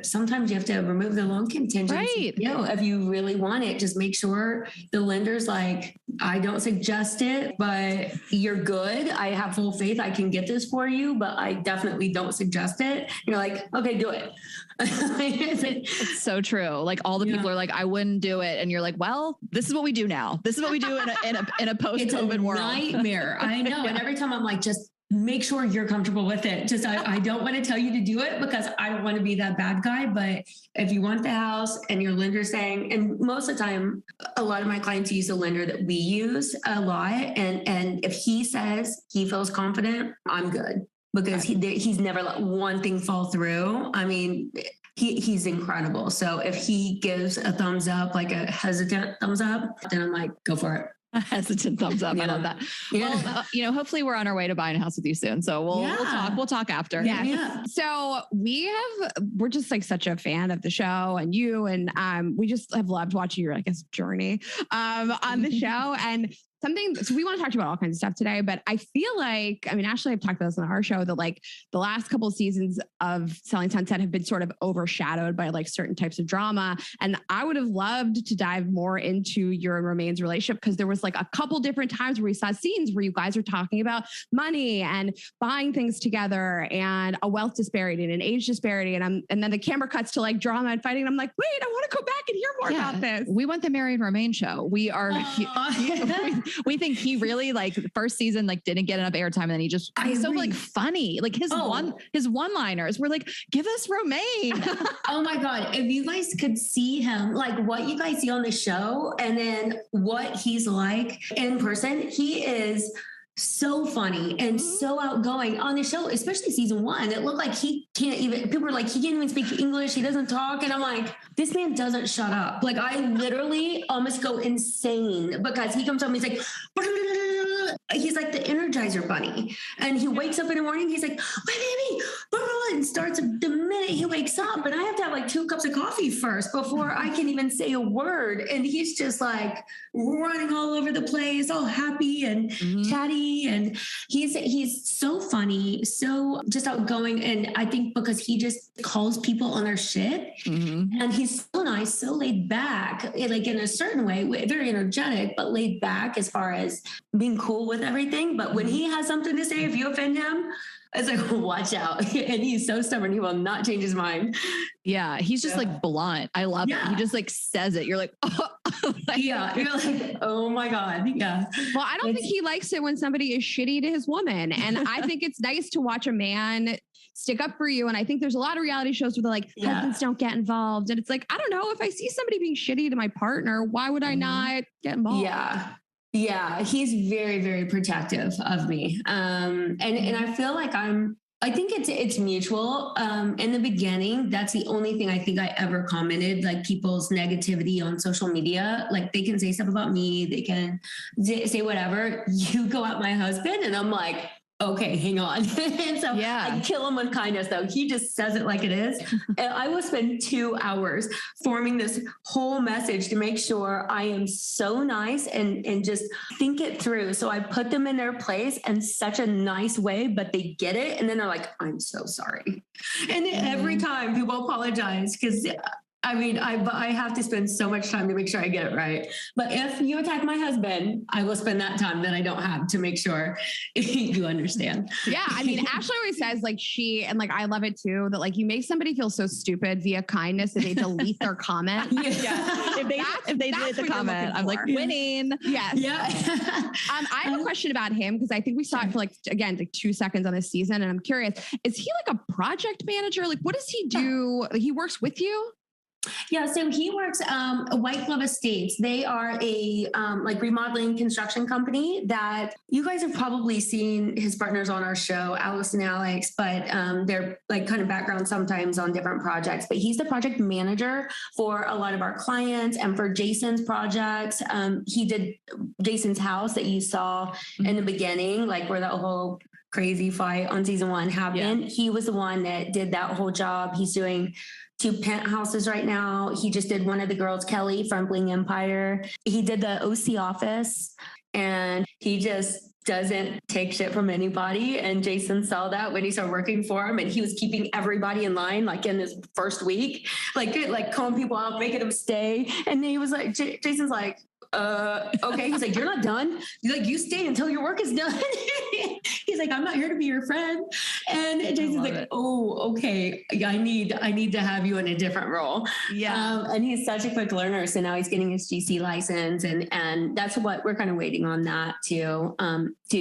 sometimes you have to remove the loan contingency. Right. You know, if you really want it, just make sure the lender's like, I don't suggest it, but you're good. I have full faith. I can get this for you, but I definitely don't suggest it. You're like, okay, do it. It's so true. Like all the people are like, I wouldn't do it. And you're like, well, this is what we do now. This is what we do in a post-COVID world. Nightmare. I know. And every time I'm like, just make sure you're comfortable with it. Just, I don't want to tell you to do it because I don't want to be that bad guy. But if you want the house and your lender's saying, and most of the time, a lot of my clients use a lender that we use a lot. And if he says he feels confident, I'm good. Because he's never let one thing fall through. I mean, he's incredible. So if he gives a thumbs up, like a hesitant thumbs up, then I'm like, go for it. A hesitant thumbs up. Yeah. I love that. Yeah. Well, hopefully we're on our way to buying a house with you soon. So we'll talk after. Yeah. So we're just like such a fan of the show and you, and we just have loved watching your, I guess, journey on the show. And so we want to talk to you about all kinds of stuff today, but I feel like, I mean, Ashley, I've talked about this on our show that like the last couple of seasons of Selling Sunset have been sort of overshadowed by like certain types of drama. And I would have loved to dive more into your and Romain's relationship because there was like a couple different times where we saw scenes where you guys are talking about money and buying things together and a wealth disparity and an age disparity. And then the camera cuts to like drama and fighting. And I'm like, wait, I want to go back and hear more about this. We want the Mary and Romain show. We are... We think he really like the first season, like didn't get enough airtime. And then he's so like funny, like his one-liners were like, give us Romain. Oh my God. If you guys could see him, like what you guys see on the show and then what he's like in person, he is so funny and so outgoing on the show, especially season 1. It looked like people were like, he can't even speak English. He doesn't talk. And I'm like, this man doesn't shut up. Like I literally almost go insane because he comes up and he's like, he's like the Energizer bunny. And he wakes up in the morning. He's like, my baby, and starts the minute he wakes up. And I have to have like 2 cups of coffee first before I can even say a word. And he's just like running all over the place, all happy and chatty. And he's so funny, so just outgoing. And I think because he just calls people on their shit and he's so nice, so laid back, like in a certain way, very energetic, but laid back as far as being cool with everything. But when he has something to say, if you offend him, it's like, watch out. And he's so stubborn. He will not change his mind. Yeah. He's just like blunt. I love it. He just like says it. You're like, oh. Yeah. You're like, oh my God. Yeah. Well, I don't think he likes it when somebody is shitty to his woman. And I think it's nice to watch a man stick up for you. And I think there's a lot of reality shows where they're like, husbands don't get involved. And it's like, I don't know, if I see somebody being shitty to my partner, why would I not get involved? Yeah, he's very, very protective of me. And I feel like I think it's mutual. In the beginning, that's the only thing I think I ever commented, like people's negativity on social media. Like they can say stuff about me, they can say whatever. You go at my husband and I'm like, okay, hang on. And so I kill him with kindness though. He just says it like it is. And I will spend 2 hours forming this whole message to make sure I am so nice and just think it through. So I put them in their place in such a nice way, but they get it. And then they're like, I'm so sorry. And every time people apologize because I mean, I have to spend so much time to make sure I get it right. But if you attack my husband, I will spend that time that I don't have to make sure you understand. Yeah. I mean, Ashley always says like I love it too, that like you make somebody feel so stupid via kindness that they delete their comment. Yeah. If they delete the comment, I'm like winning. Yes. Yeah. I have a question about him because I think we saw it for like 2 seconds on this season. And I'm curious, is he like a project manager? Like, what does he do? Like, he works with you? Yeah, so he works White Glove Estates. They are a like remodeling construction company that you guys have probably seen his partners on our show, Alice and Alex, but they're like kind of background sometimes on different projects. But he's the project manager for a lot of our clients and for Jason's projects. He did Jason's house that you saw in the beginning, like where that whole crazy fight on season 1 happened. Yeah. He was the one that did that whole job. He's doing 2 penthouses right now. He just did one of the girls, Kelly from Bling Empire. He did the OC office, and he just doesn't take shit from anybody. And Jason saw that when he started working for him, and he was keeping everybody in line, like in his first week, like calling people out, making them stay. And he was like, Jason's like, okay. He's like, you're not done. He's like, you stay until your work is done. He's like, I'm not here to be your friend. And Jason's like, oh, okay. I need to have you in a different role. Yeah. And he's such a quick learner. So now he's getting his GC license, and that's what we're kind of waiting on that to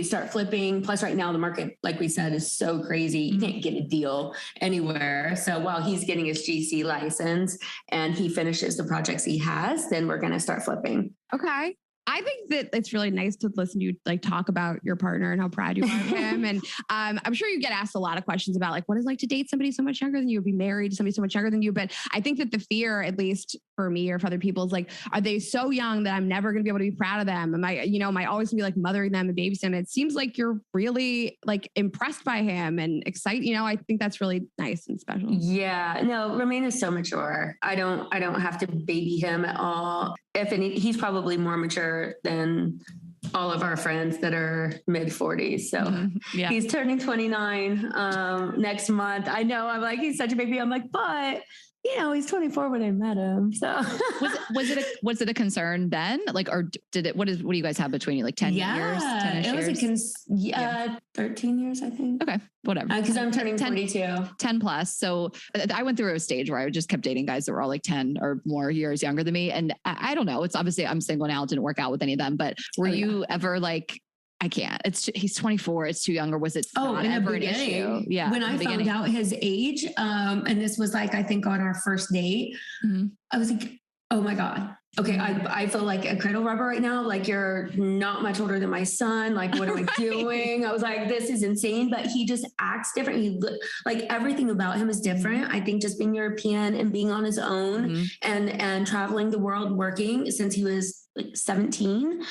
start flipping. Plus right now the market, like we said, is so crazy. You can't get a deal anywhere. So while he's getting his GC license and he finishes the projects he has, then we're going to start flipping. Okay. I think that it's really nice to listen to you like talk about your partner and how proud you are of him. And I'm sure you get asked a lot of questions about like, what is it like to date somebody so much younger than you, be married to somebody so much younger than you. But I think that the fear, at least for me or for other people, is like, are they so young that I'm never going to be able to be proud of them? Am I always gonna be like mothering them and babysitting them? It seems like you're really like impressed by him and excited. I think that's really nice and special. Yeah, no, Romain is so mature. I don't have to baby him at all. If any, he's probably more mature than all of our friends that are mid 40s. So he's turning 29 next month. I know, I'm like, he's such a baby. I'm like, but he's 24 when I met him. So was it a concern then? Like, or did it, what do you guys have between you? Like 10 years? 10-ish years? 13 years, I think. Okay. Whatever. Because I'm turning 42. 10 plus. So I went through a stage where I just kept dating guys that were all like 10 or more years younger than me. And I don't know. It's obviously I'm single now. It didn't work out with any of them, but were you ever like, I can't, he's 24. It's too young. Or was it not ever an issue? Yeah. When I found out his age, and this was like, I think on our first date, I was like, oh my God. Okay. I feel like a cradle rubber right now. Like, you're not much older than my son. Like, what am I doing? I was like, this is insane, but he just acts different. Like everything about him is different. I think just being European and being on his own and traveling the world working since he was like 17,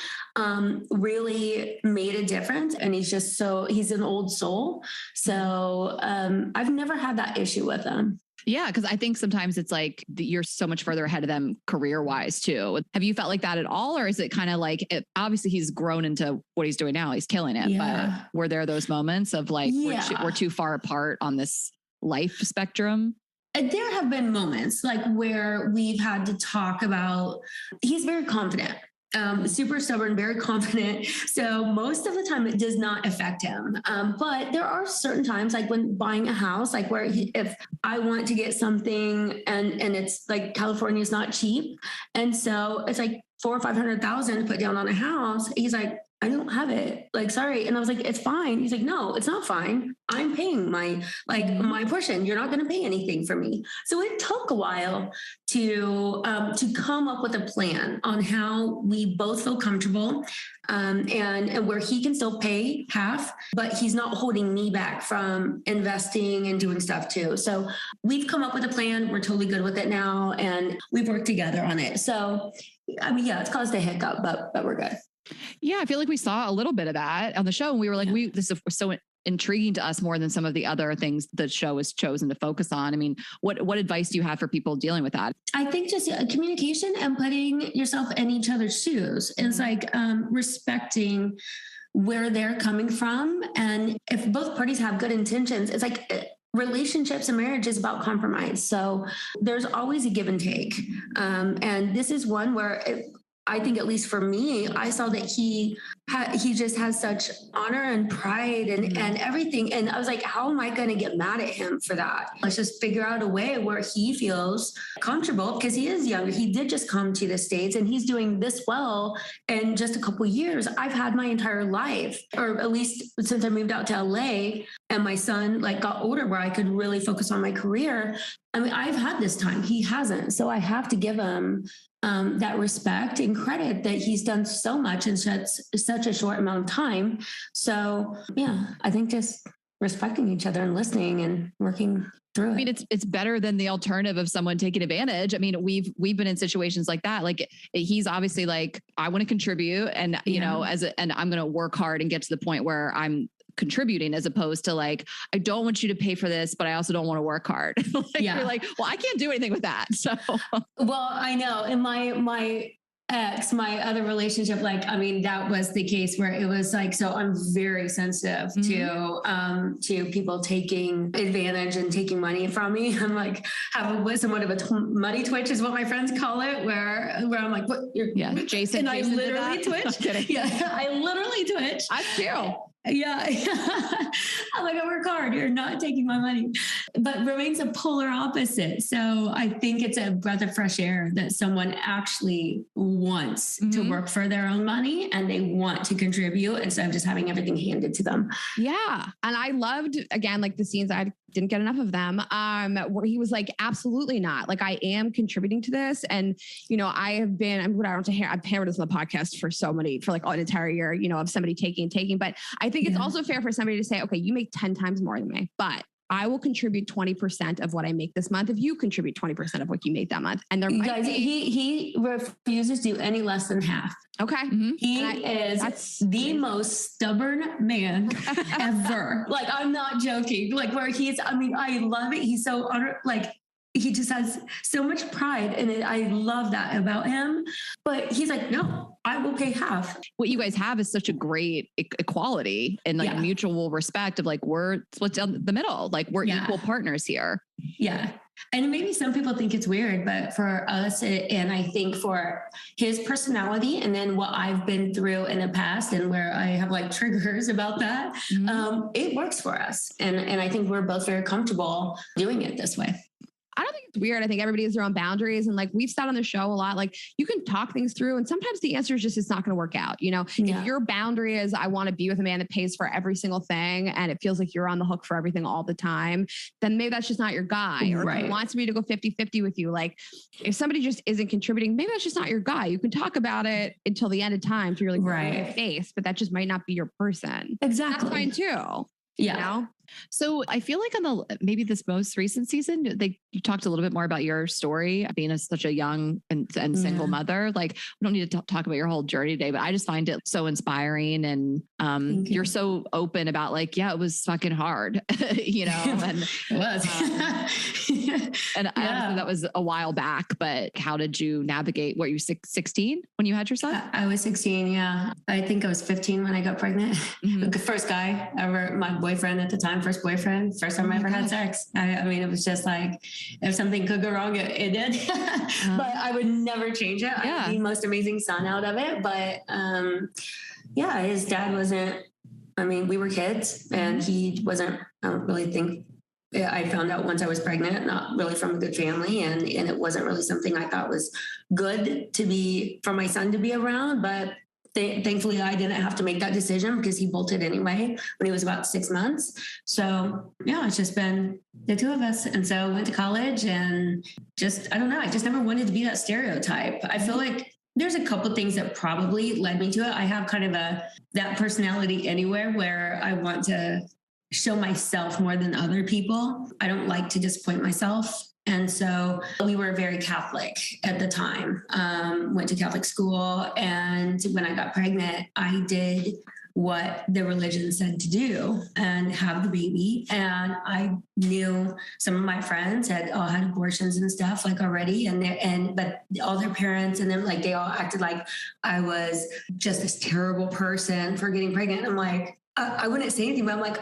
really made a difference. And he's an old soul. So, I've never had that issue with him. Yeah, because I think sometimes it's like you're so much further ahead of them career-wise too. Have you felt like that at all? Or is it kind of like, obviously he's grown into what he's doing now. He's killing it. Yeah. But were there those moments of like, we're too far apart on this life spectrum? There have been moments like where we've had to talk about, he's very confident. Super stubborn, very confident. So most of the time it does not affect him. But there are certain times like when buying a house, like where if I want to get something and it's like California is not cheap. And so it's like $400,000 or $500,000 to put down on a house. He's like, I don't have it. Like, sorry. And I was like, it's fine. He's like, no, it's not fine. I'm paying my portion. You're not going to pay anything for me. So it took a while to come up with a plan on how we both feel comfortable, and where he can still pay half, but he's not holding me back from investing and doing stuff too. So we've come up with a plan. We're totally good with it now. And we've worked together on it. So, I mean, yeah, it's caused a hiccup, but we're good. Yeah, I feel like we saw a little bit of that on the show, and we were like, this is so intriguing to us more than some of the other things the show has chosen to focus on. I mean, what advice do you have for people dealing with that? I think just communication and putting yourself in each other's shoes. It's like respecting where they're coming from. And if both parties have good intentions, it's like relationships and marriage is about compromise. So there's always a give and take. And this is one where I think, at least for me, I saw that he just has such honor and pride and everything. And I was like, how am I going to get mad at him for that? Let's just figure out a way where he feels comfortable, because he is younger. He did just come to the States and he's doing this well in just a couple of years. I've had my entire life, or at least since I moved out to LA and my son like got older, where I could really focus on my career. I mean, I've had this time. He hasn't. So I have to give him that respect and credit that he's done so much in such a short amount of time. So yeah, I think just respecting each other and listening and working through it. I mean, it's better than the alternative of someone taking advantage. I mean, we've been in situations like that. Like he's obviously like, I want to contribute, and you know, and I'm going to work hard and get to the point where I'm contributing, as opposed to like, I don't want you to pay for this, but I also don't want to work hard. You're like, well, I can't do anything with that. So, well, I know in my ex, my other relationship, like, I mean, that was the case where it was like, so I'm very sensitive to people taking advantage and taking money from me. I'm like, have somewhat of a money twitch is what my friends call it, where I'm like, what? Jason. And I literally twitch. Yeah, I literally twitch. I do. Yeah. I'm like, I work hard. You're not taking my money. But Romain's a polar opposite. So I think it's a breath of fresh air that someone actually wants to work for their own money and they want to contribute instead of just having everything handed to them. Yeah. And I loved, again, like the scenes, I didn't get enough of them, where he was like, absolutely not. Like, I am contributing to this. And, you know, I've hammered this on the podcast for like an entire year, you know, of somebody taking, but I think it's also fair for somebody to say, okay, you make 10 times more than me, but I will contribute 20% of what I make this month if you contribute 20% of what you make that month. And there might be... he refuses to do any less than half. Okay. Mm-hmm. He is the most stubborn man ever. Like, I'm not joking. Like, where I love it. He's so he just has so much pride, and I love that about him. But he's like, no, I will pay half. What you guys have is such a great equality and like mutual respect of like, we're split down the middle. Like, we're equal partners here. Yeah. And maybe some people think it's weird, but for us, and I think for his personality and then what I've been through in the past and where I have like triggers about that, it works for us. And I think we're both very comfortable doing it this way. I don't think it's weird. I think everybody has their own boundaries. And like we've said on the show a lot, like you can talk things through and sometimes the answer is just, it's not going to work out. You know, if your boundary is, I want to be with a man that pays for every single thing and it feels like you're on the hook for everything all the time, then maybe that's just not your guy. Or if he wants me to go 50-50 with you. Like if somebody just isn't contributing, maybe that's just not your guy. You can talk about it until the end of time to really in your face, but that just might not be your person. Exactly. That's fine too. Yeah. You know? So I feel like on maybe this most recent season, you talked a little bit more about your story being such a young and single mother. Like we don't need to talk about your whole journey today, but I just find it so inspiring. And you're so open about like, it was fucking hard, you know, and it was. And obviously that was a while back, but how did you navigate? What, you 16 when you had your son? I was 16. Yeah. I think I was 15 when I got pregnant. The first guy ever, my boyfriend at the time, first time I ever had sex. I mean, it was just like, if something could go wrong, it did, but I would never change it. I had the most amazing son out of it. But his dad wasn't, I mean, we were kids and he wasn't, I don't really think, I found out once I was pregnant, not really from a good family. And it wasn't really something I thought was good for my son to be around. But thankfully, I didn't have to make that decision because he bolted anyway when he was about 6 months. So it's just been the two of us. And so I went to college and I don't know, I just never wanted to be that stereotype. I feel like there's a couple of things that probably led me to it. I have kind of that personality anywhere where I want to show myself more than other people. I don't like to disappoint myself. And so we were very Catholic at the time, went to Catholic school. And when I got pregnant, I did what the religion said to do and have the baby. And I knew some of my friends had all had abortions and stuff like already. But all their parents and then like, they all acted like I was just this terrible person for getting pregnant. I'm like, I wouldn't say anything, but I'm like,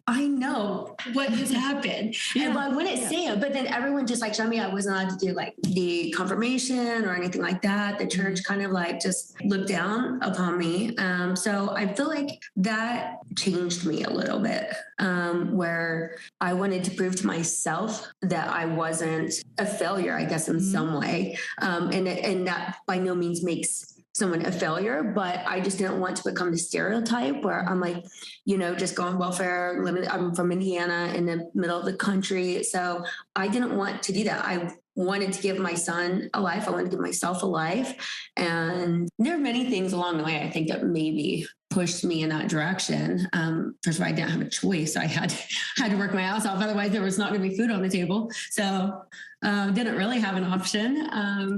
I know what has happened. And I wouldn't say it, but then everyone just like showed me I wasn't allowed to do like the confirmation or anything like that. The church kind of like just looked down upon me. So I feel like that changed me a little bit, where I wanted to prove to myself that I wasn't a failure, I guess, in some way. And that by no means makes someone a failure, but I just didn't want to become the stereotype where I'm like, just going welfare, I'm from Indiana in the middle of the country. So I didn't want to do that. I wanted to give my son a life. I wanted to give myself a life. And there are many things along the way, I think, that maybe pushed me in that direction. First of all, I didn't have a choice. I had to work my ass off. Otherwise there was not going to be food on the table. So didn't really have an option.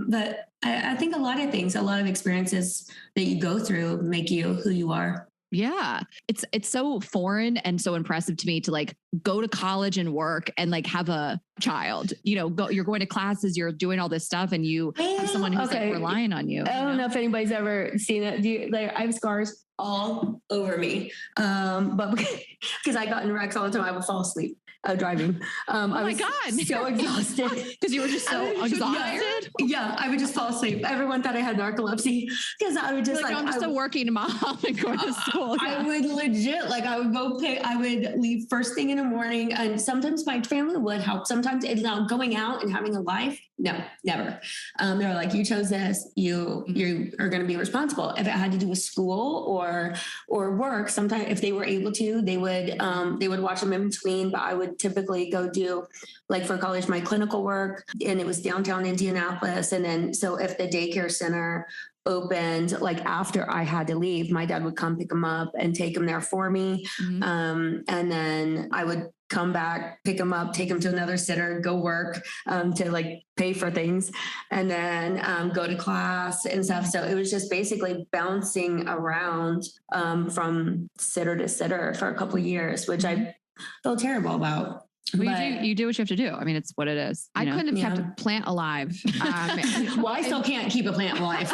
But I think a lot of experiences that you go through make you who you are. Yeah. It's so foreign and so impressive to me to like go to college and work and like have a child, you're going to classes, you're doing all this stuff and you have someone who's like relying on you. I don't know if anybody's ever seen it. I have scars all over me. But because I got in wrecks all the time, I would fall asleep driving. Oh my God. So exhausted. Because you were just so exhausted? Yeah, I would just fall asleep. Everyone thought I had narcolepsy because I would just I'm just a working mom and going to school. I would legit, I would leave first thing in the morning, and sometimes my family would help. Sometimes it's not going out and having a life. No, never. They were like, you chose this, you are going to be responsible. If it had to do with school or work, sometimes if they were able to, they would watch them in between, but I would typically go do, like for college, my clinical work, and it was downtown Indianapolis. And then, so if the daycare center opened, like after I had to leave, my dad would come pick him up and take him there for me. And then I would come back, pick him up, take him to another sitter, go work, to like pay for things, and then go to class and stuff. So it was just basically bouncing around from sitter to sitter for a couple of years, which I felt terrible about. Well, you do what you have to do. I mean, it's what it is. I couldn't have kept a plant alive. Well, I still can't keep a plant alive.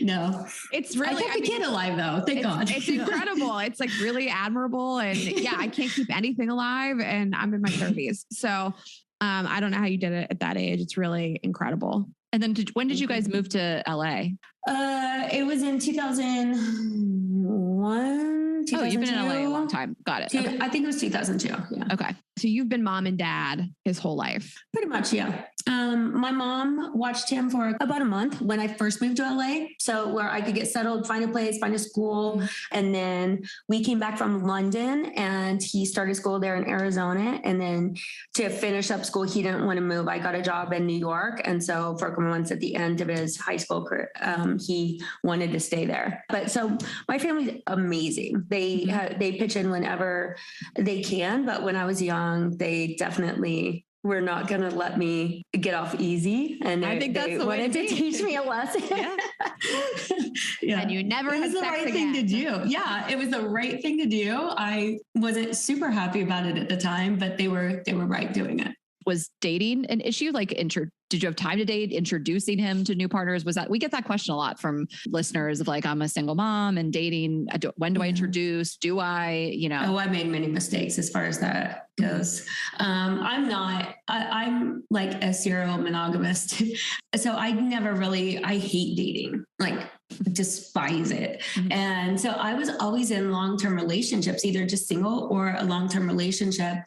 No. It's really, I kept a kid alive though. Thank God. It's incredible. It's like really admirable. And yeah, I can't keep anything alive and I'm in my 30s. So I don't know how you did it at that age. It's really incredible. And then when did you guys move to LA? It was in 2001. Oh, you've been in LA a long time. Got it. Okay. I think it was 2002. Yeah. Okay. So you've been mom and dad his whole life. Pretty much. Yeah. My mom watched him for about a month when I first moved to LA. So where I could get settled, find a place, find a school. And then we came back from London and he started school there in Arizona. And then to finish up school, he didn't want to move. I got a job in New York. And so for a couple months at the end of his high school career, he wanted to stay there. But so my family's amazing. They pitch in whenever they can. But when I was young, they definitely were not going to let me get off easy. And I think that's they the way wanted to teach me a lesson. Yeah. Yeah. And you never had sex again. It was the right thing to do. Yeah, it was the right thing to do. I wasn't super happy about it at the time, but they were right doing it. Was dating an issue? Like, did you have time to date? Introducing him to new partners? We get that question a lot from listeners of like, I'm a single mom and dating. When do I introduce? Do I, Oh, I made many mistakes as far as that goes. I'm like a serial monogamist. So I hate dating, like despise it. And so I was always in long-term relationships, either just single or a long-term relationship.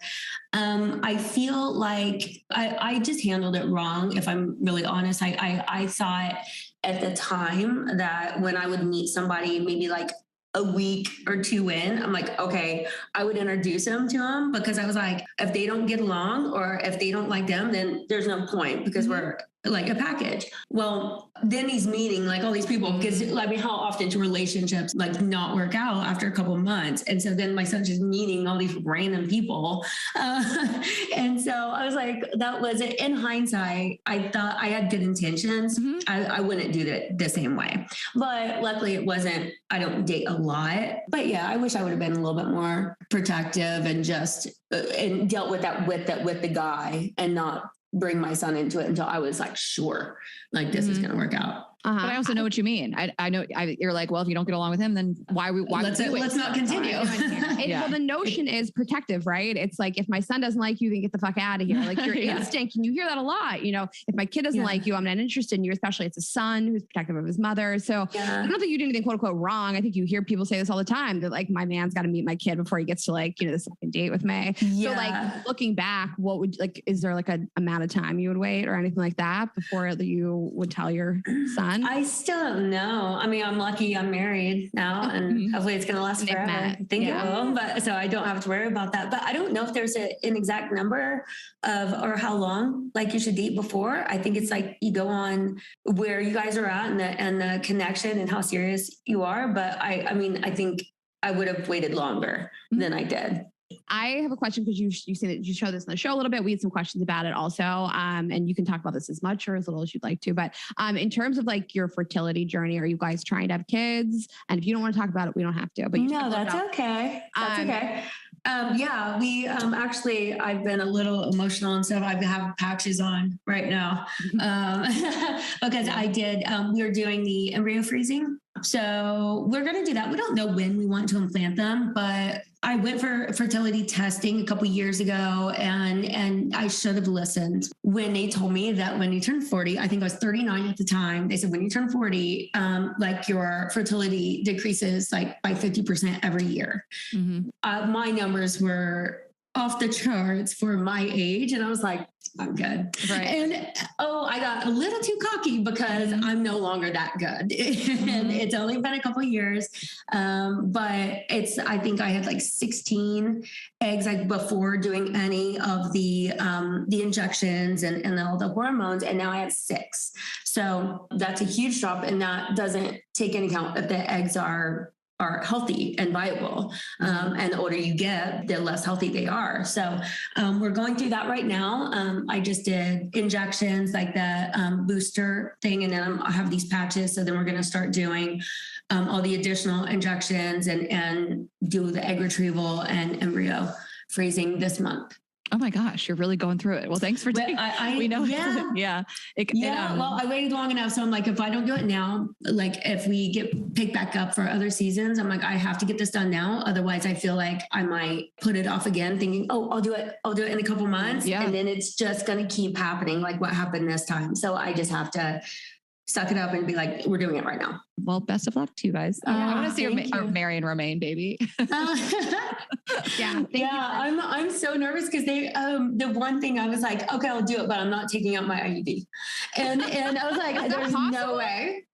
I feel like I just handled it wrong. If I'm really honest, I thought at the time that when I would meet somebody, maybe like a week or two in, I'm like, okay, I would introduce them to them, because I was like, if they don't get along or if they don't like them, then there's no point, because we're like a package. Well, then he's meeting like all these people, because I mean, how often do relationships like not work out after a couple of months? And so then my son's just meeting all these random people. And so I was like, that was it. In hindsight, I thought I had good intentions. I wouldn't do that the same way, but luckily it wasn't. I don't date a lot, but yeah, I wish I would have been a little bit more protective and just and dealt with that with the guy and not bring my son into it until I was like, sure, like this is going to work out. But I also know what you mean. I know you're like, well, if you don't get along with him, then why let's not continue. Well, the notion is protective, right? It's like, if my son doesn't like you, then get the fuck out of here. Like your instinct, and you hear that a lot. You know, if my kid doesn't like you, I'm not interested in you, especially it's a son who's protective of his mother. So I don't think you do anything quote unquote wrong. I think you hear people say this all the time, that like, my man's got to meet my kid before he gets to like, you know, the second date with me. So like, looking back, what would like, is there like an amount of time you would wait or anything like that before you would tell your son? I still don't know. I mean, I'm lucky I'm married now, and hopefully it's going to last forever. I think it will, but so I don't have to worry about that. But I don't know if there's an exact number or how long like you should date before. I think it's like you go on where you guys are at and the connection and how serious you are. But I mean, I think I would have waited longer than I did. I have a question, because you seen it, you showed this in the show a little bit. We had some questions about it also. And you can talk about this as much or as little as you'd like to, but in terms of like your fertility journey, are you guys trying to have kids? And if you don't want to talk about it, we don't have to, but no, that's okay. That's okay. Yeah, we actually, I've been a little emotional and stuff. I have patches on right now because I did, we were doing the embryo freezing. So we're going to do that. We don't know when we want to implant them, but I went for fertility testing a couple years ago, and I should have listened when they told me that when you turn 40, I think I was 39 at the time. They said, when you turn 40, like your fertility decreases like by 50% every year. My numbers were off the charts for my age. And I was like, I'm good. Right. And I got a little too cocky because I'm no longer that good. And it's only been a couple of years. But I think I had like 16 eggs like before doing any of the injections and all the hormones. And now I have 6. So that's a huge drop. And that doesn't take into account that the eggs are healthy and viable. And the older you get, the less healthy they are. So we're going through that right now. I just did injections like the booster thing, and then I have these patches. So then we're going to start doing all the additional injections and do the egg retrieval and embryo freezing this month. Oh my gosh, you're really going through it. Well, thanks for taking. We know. Yeah. Well, I waited long enough, so I'm like, if I don't do it now, like if we get picked back up for other seasons, I'm like, I have to get this done now. Otherwise, I feel like I might put it off again, thinking, I'll do it in a couple months, and then it's just going to keep happening, like what happened this time. So I just have to suck it up and be like, we're doing it right now. Well, best of luck to you guys. I want to see our Mary and Romain baby. I'm so nervous because they, the one thing I was like, okay, I'll do it, but I'm not taking out my IUD. And I was like, there's no way.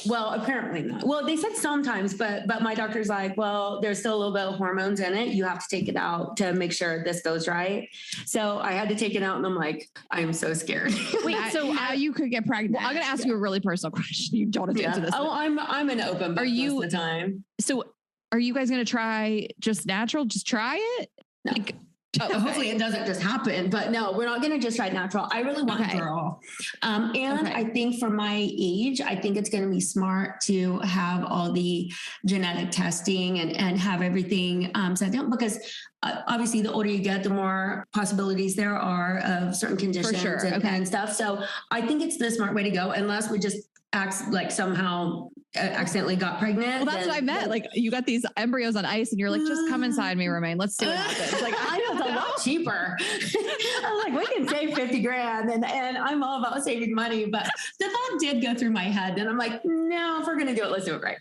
Well, apparently not. Well, they said sometimes, but my doctor's like, well, there's still a little bit of hormones in it. You have to take it out to make sure this goes right. So I had to take it out, and I'm like, I'm so scared. Wait, so you could get pregnant? Well, I'm going to ask you a really personal question. You don't have to answer this. Oh, I'm an open book most of the time. So are you guys going to try just natural? Just try it? No. Like, hopefully it doesn't just happen, but no, we're not going to just try natural. I really want a girl. I think for my age, I think it's going to be smart to have all the genetic testing and have everything set down, because obviously the older you get, the more possibilities there are of certain conditions and stuff. So I think it's the smart way to go, unless we just act like somehow accidentally got pregnant. Well, that's what I meant. Like, you got these embryos on ice and you're like, just come inside me, Romain. Let's see what happens. Like, I know, it's a lot cheaper. I was like, we can save 50 grand and I'm all about saving money, but the thought did go through my head and I'm like, no, if we're going to do it, let's do it right.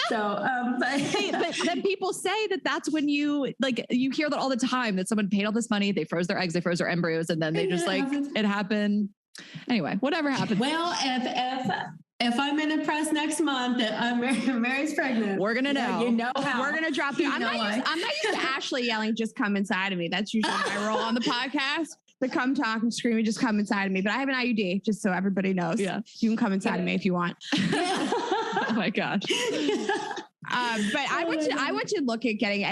So, but then people say that that's when you hear that all the time, that someone paid all this money, they froze their eggs, they froze their embryos, and then they just it happened. Anyway, whatever happened. Well, if I'm in a press next month that Mary's pregnant, we're gonna know. You know how. We're gonna drop you. I'm not used to Ashley yelling, "Just come inside of me." That's usually my role on the podcast. To come talk and scream and just come inside of me. But I have an IUD, just so everybody knows. Yeah, you can come inside of me if you want. Oh my gosh. But I want to look at getting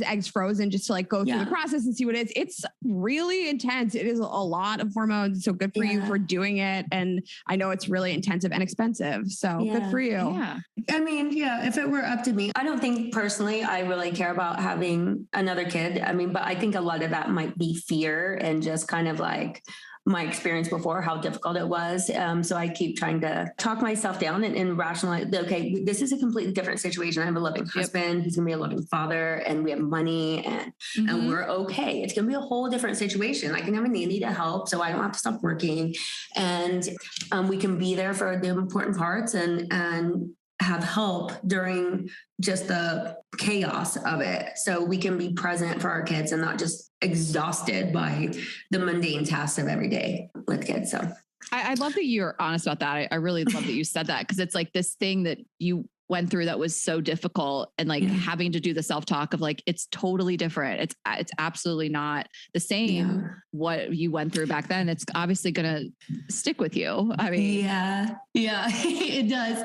eggs frozen just to like go through the process and see what it is. It's really intense. It is a lot of hormones. So good for you for doing it. And I know it's really intensive and expensive. So good for you. Yeah. I mean, if it were up to me, I don't think personally I really care about having another kid. I mean, but I think a lot of that might be fear and just kind of like, my experience before, how difficult it was. So I keep trying to talk myself down and rationalize, okay, this is a completely different situation. I have a loving husband. He's going to be a loving father, and we have money, and we're okay. It's going to be a whole different situation. I can have a nanny to help, so I don't have to stop working, and we can be there for the important parts and have help during just the chaos of it. So we can be present for our kids and not just exhausted by the mundane tasks of every day with kids. So I love that you're honest about that. I really love that you said that, because it's like this thing that you went through that was so difficult, and like having to do the self-talk of like, it's totally different. It's absolutely not the same what you went through back then. It's obviously going to stick with you. I mean, yeah, it does.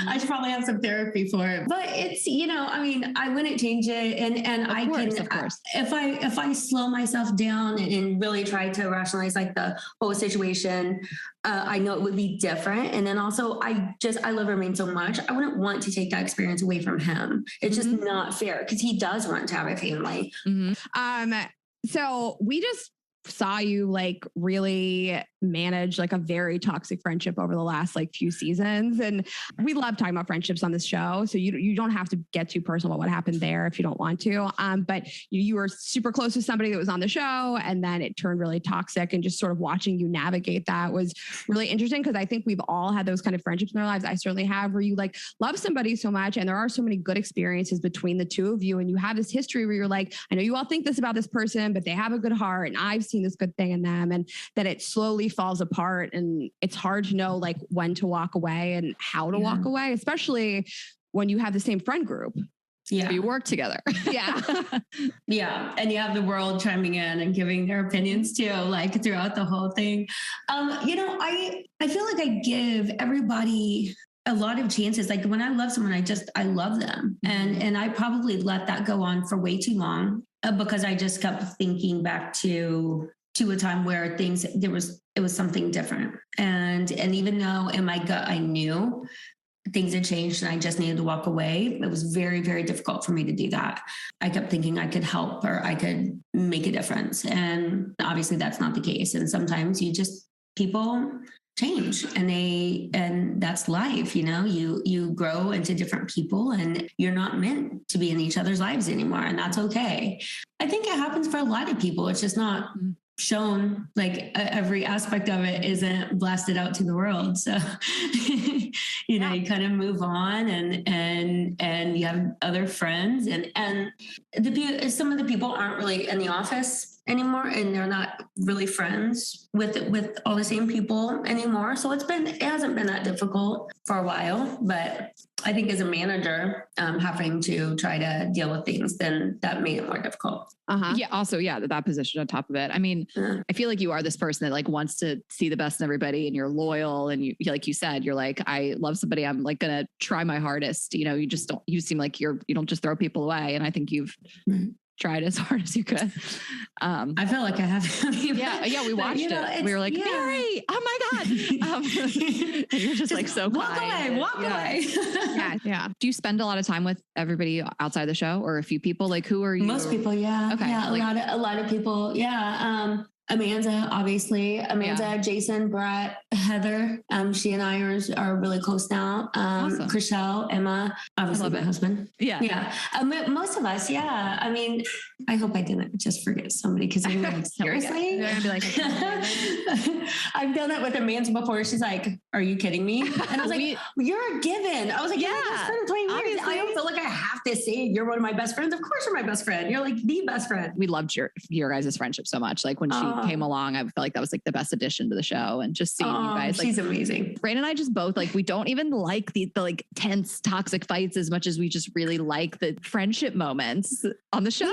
I should probably have some therapy for it, but it's, I mean, I wouldn't change it. And of course. If I slow myself down and really try to rationalize like the whole situation, I know it would be different. And then also I love Romain so much. I wouldn't want to take that experience away from him. It's just not fair, because he does want to have a family. So we just saw you like really manage like a very toxic friendship over the last like few seasons. And we love talking about friendships on this show. So you don't have to get too personal about what happened there if you don't want to. But you were super close to somebody that was on the show, and then it turned really toxic, and just sort of watching you navigate that was really interesting, because I think we've all had those kind of friendships in our lives. I certainly have, where you like love somebody so much, and there are so many good experiences between the two of you. And you have this history where you're like, I know you all think this about this person, but they have a good heart, and I've seen this good thing in them, and that it slowly falls apart, and it's hard to know like when to walk away and how to walk away, especially when you have the same friend group. Yeah. You work together. Yeah. And you have the world chiming in and giving their opinions too, like throughout the whole thing. I feel like I give everybody a lot of chances. Like when I love someone, I love them. And I probably let that go on for way too long, because I just kept thinking back to a time where it was something different. And even though in my gut, I knew things had changed and I just needed to walk away, it was very, very difficult for me to do that. I kept thinking I could help or I could make a difference. And obviously that's not the case. And sometimes people change, and that's life. You grow into different people, and you're not meant to be in each other's lives anymore. And that's okay. I think it happens for a lot of people. It's just not shown, like every aspect of it isn't blasted out to the world. So, you kind of move on and you have other friends, and some of the people aren't really in the office anymore, and they're not really friends with all the same people anymore. So it hasn't been that difficult for a while, but I think as a manager, having to try to deal with things, then that made it more difficult. Yeah. Also, that position on top of it. I mean, I feel like you are this person that like wants to see the best in everybody, and you're loyal, and you, like you said, you're like, I love somebody, I'm like going to try my hardest. You seem like you don't just throw people away. And I think you've tried as hard as you could. I feel like I have. We watched it. We were like, Mary, oh my God. And you're just like so walk away. Yeah. Do you spend a lot of time with everybody outside the show, or a few people? Like, who are you? Most people. Yeah. Okay. Yeah. A lot of people. Yeah. Amanda, obviously. Jason, Brett, Heather. She and I are really close now. Awesome. Chriselle, Emma, obviously my husband. Yeah. Yeah. Most of us. Yeah. I mean, I hope I didn't just forget somebody, because I'm like, seriously? They're gonna be like, I've done that with Amanda before. She's like, are you kidding me? And I was like, you're a given. I was like, you're my best friend of 20 years. Obviously. I don't feel like I have to say you're one of my best friends. Of course you're my best friend. You're like the best friend. We loved your guys' friendship so much. Like when she came along, I felt like that was like the best addition to the show, and just seeing you guys. Like, she's amazing. Rain and I just both like, we don't even like the like tense toxic fights as much as we just really like the friendship moments on the show.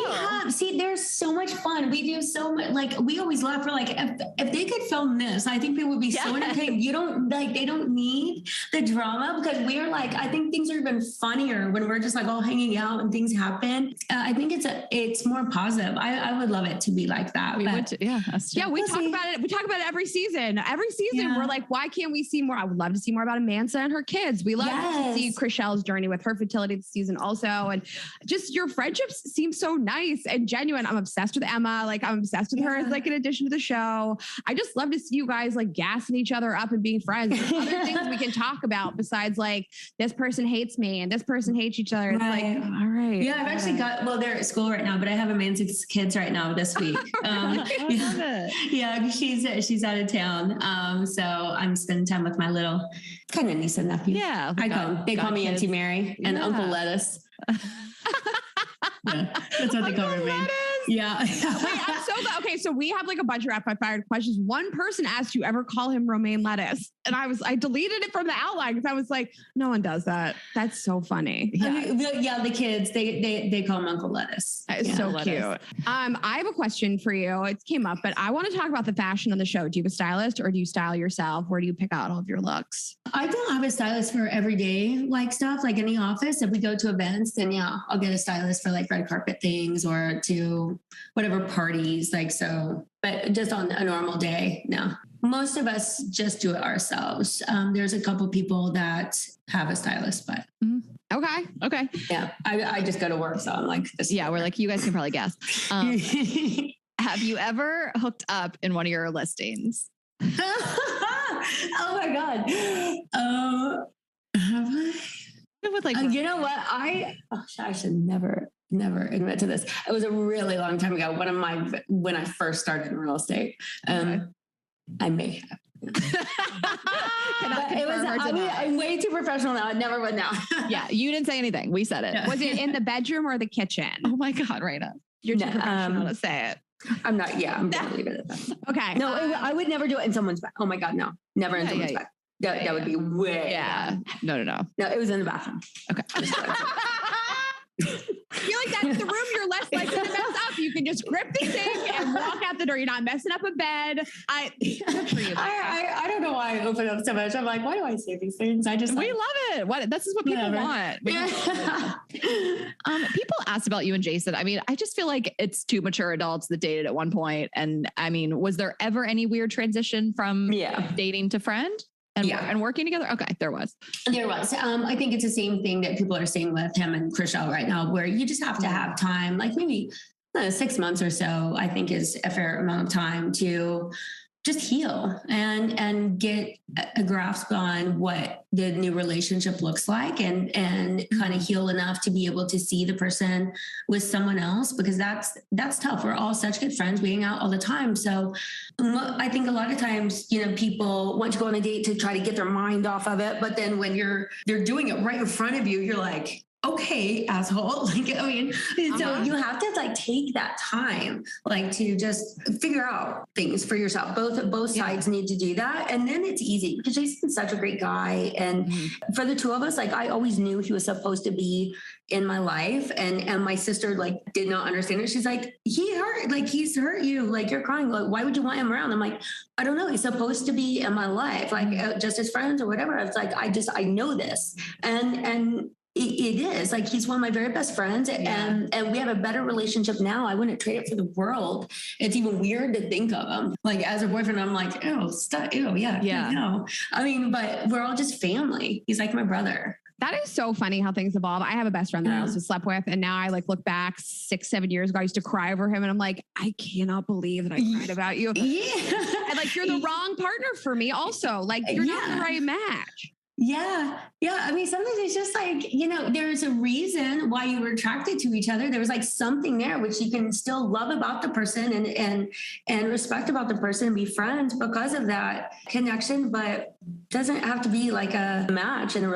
There's so much fun. We do so much. Like we always laugh. We're like, if they could film this, I think people would be so entertained. They don't need the drama, because we're like, I think things are even funnier when we're just like all hanging hanging out and things happen. I think it's more positive. I would love it to be like that. We would, us too. Yeah, we talk about it. We talk about it every season. Every season, we're like, why can't we see more? I would love to see more about Amanda and her kids. We love to see Chriselle's journey with her fertility this season also. And just your friendships seem so nice and genuine. I'm obsessed with Emma. Like I'm obsessed with her as like an addition to the show. I just love to see you guys like gassing each other up and being friends. There's other things we can talk about besides like this person hates me and this person hates each other. It's like, all right. Yeah, I've actually they're at school right now, but I have Amanda's kids right now this week. Yeah, she's out of town. So I'm spending time with my little kind of niece and nephew. Yeah. They call me Auntie Mary and Uncle Lettuce. Yeah, that's what they call Romain. Yeah. Wait, I'm so glad. Okay, so we have like a bunch of rapid fire questions. One person asked you ever call him Romain Lettuce, and I deleted it from the outline because I was like, no one does that. That's so funny. Yeah, the kids they call him Uncle Lettuce. It's so cute. I have a question for you. It came up, but I want to talk about the fashion on the show. Do you have a stylist or do you style yourself? Where do you pick out all of your looks? I don't have a stylist for everyday like stuff, like in the office. If we go to events, then I'll get a stylist for like red carpet things or to whatever parties, like so. But just on a normal day, no. Most of us just do it ourselves. There's a couple people that have a stylist, but okay. Yeah, I just go to work, so I'm like, this. Yeah, we're like, you guys can probably guess. Have you ever hooked up in one of your listings? Oh my God. Have I? With like, you know what? I should never admit to this. It was a really long time ago. When I first started in real estate, I may have. I'm way too professional now. I never would now. Yeah, you didn't say anything. We said it. Yeah. Was it in the bedroom or the kitchen? Oh my God, Raina. You're too professional to say it. I'm not. Yeah, I'm gonna leave it at that. Okay. No, I would never do it in someone's bed. Oh my God, no, never in someone's bed. That would be way. Yeah. No. No, it was in the bathroom. Okay. I feel like that's the room you're less likely to mess up. You can just grip the thing and walk out the door. You're not messing up a bed. Good for you. I don't know why I open up so much. I'm like, why do I say these things? We love it. This is what people want. People asked about you and Jason. I mean, I just feel like it's two mature adults that dated at one point. And I mean, was there ever any weird transition from dating to friend? And working together? Okay, there was. I think it's the same thing that people are saying with him and Chriselle right now, where you just have to have time, like maybe 6 months or so, I think is a fair amount of time to just heal and get a grasp on what the new relationship looks like and kind of heal enough to be able to see the person with someone else, because that's tough. We're all such good friends. We hang out all the time. So I think a lot of times, people want to go on a date to try to get their mind off of it. But then when they're doing it right in front of you, you're like, okay, asshole. So you have to take that time, to just figure out things for yourself. Both sides need to do that. And then it's easy because Jason's such a great guy. And for the two of us, I always knew he was supposed to be in my life. And my sister did not understand it. She's like, he's hurt you. You're crying. Why would you want him around? I'm like, I don't know. He's supposed to be in my life, just as friends or whatever. It's I know this. And it is he's one of my very best friends and we have a better relationship now. I wouldn't trade it for the world. It's even weird to think of him as a boyfriend. I'm like, no. I mean, but we're all just family. He's like my brother. That is so funny how things evolve. I have a best friend that I also slept with, and now I look back 6-7 years ago. I used to cry over him, and I'm like, I cannot believe that I cried about you. Yeah, and you're the wrong partner for me. Also, you're not the right match. Yeah. I mean, sometimes it's just there's a reason why you were attracted to each other. There was something there which you can still love about the person and respect about the person and be friends because of that connection, but doesn't have to be a match in a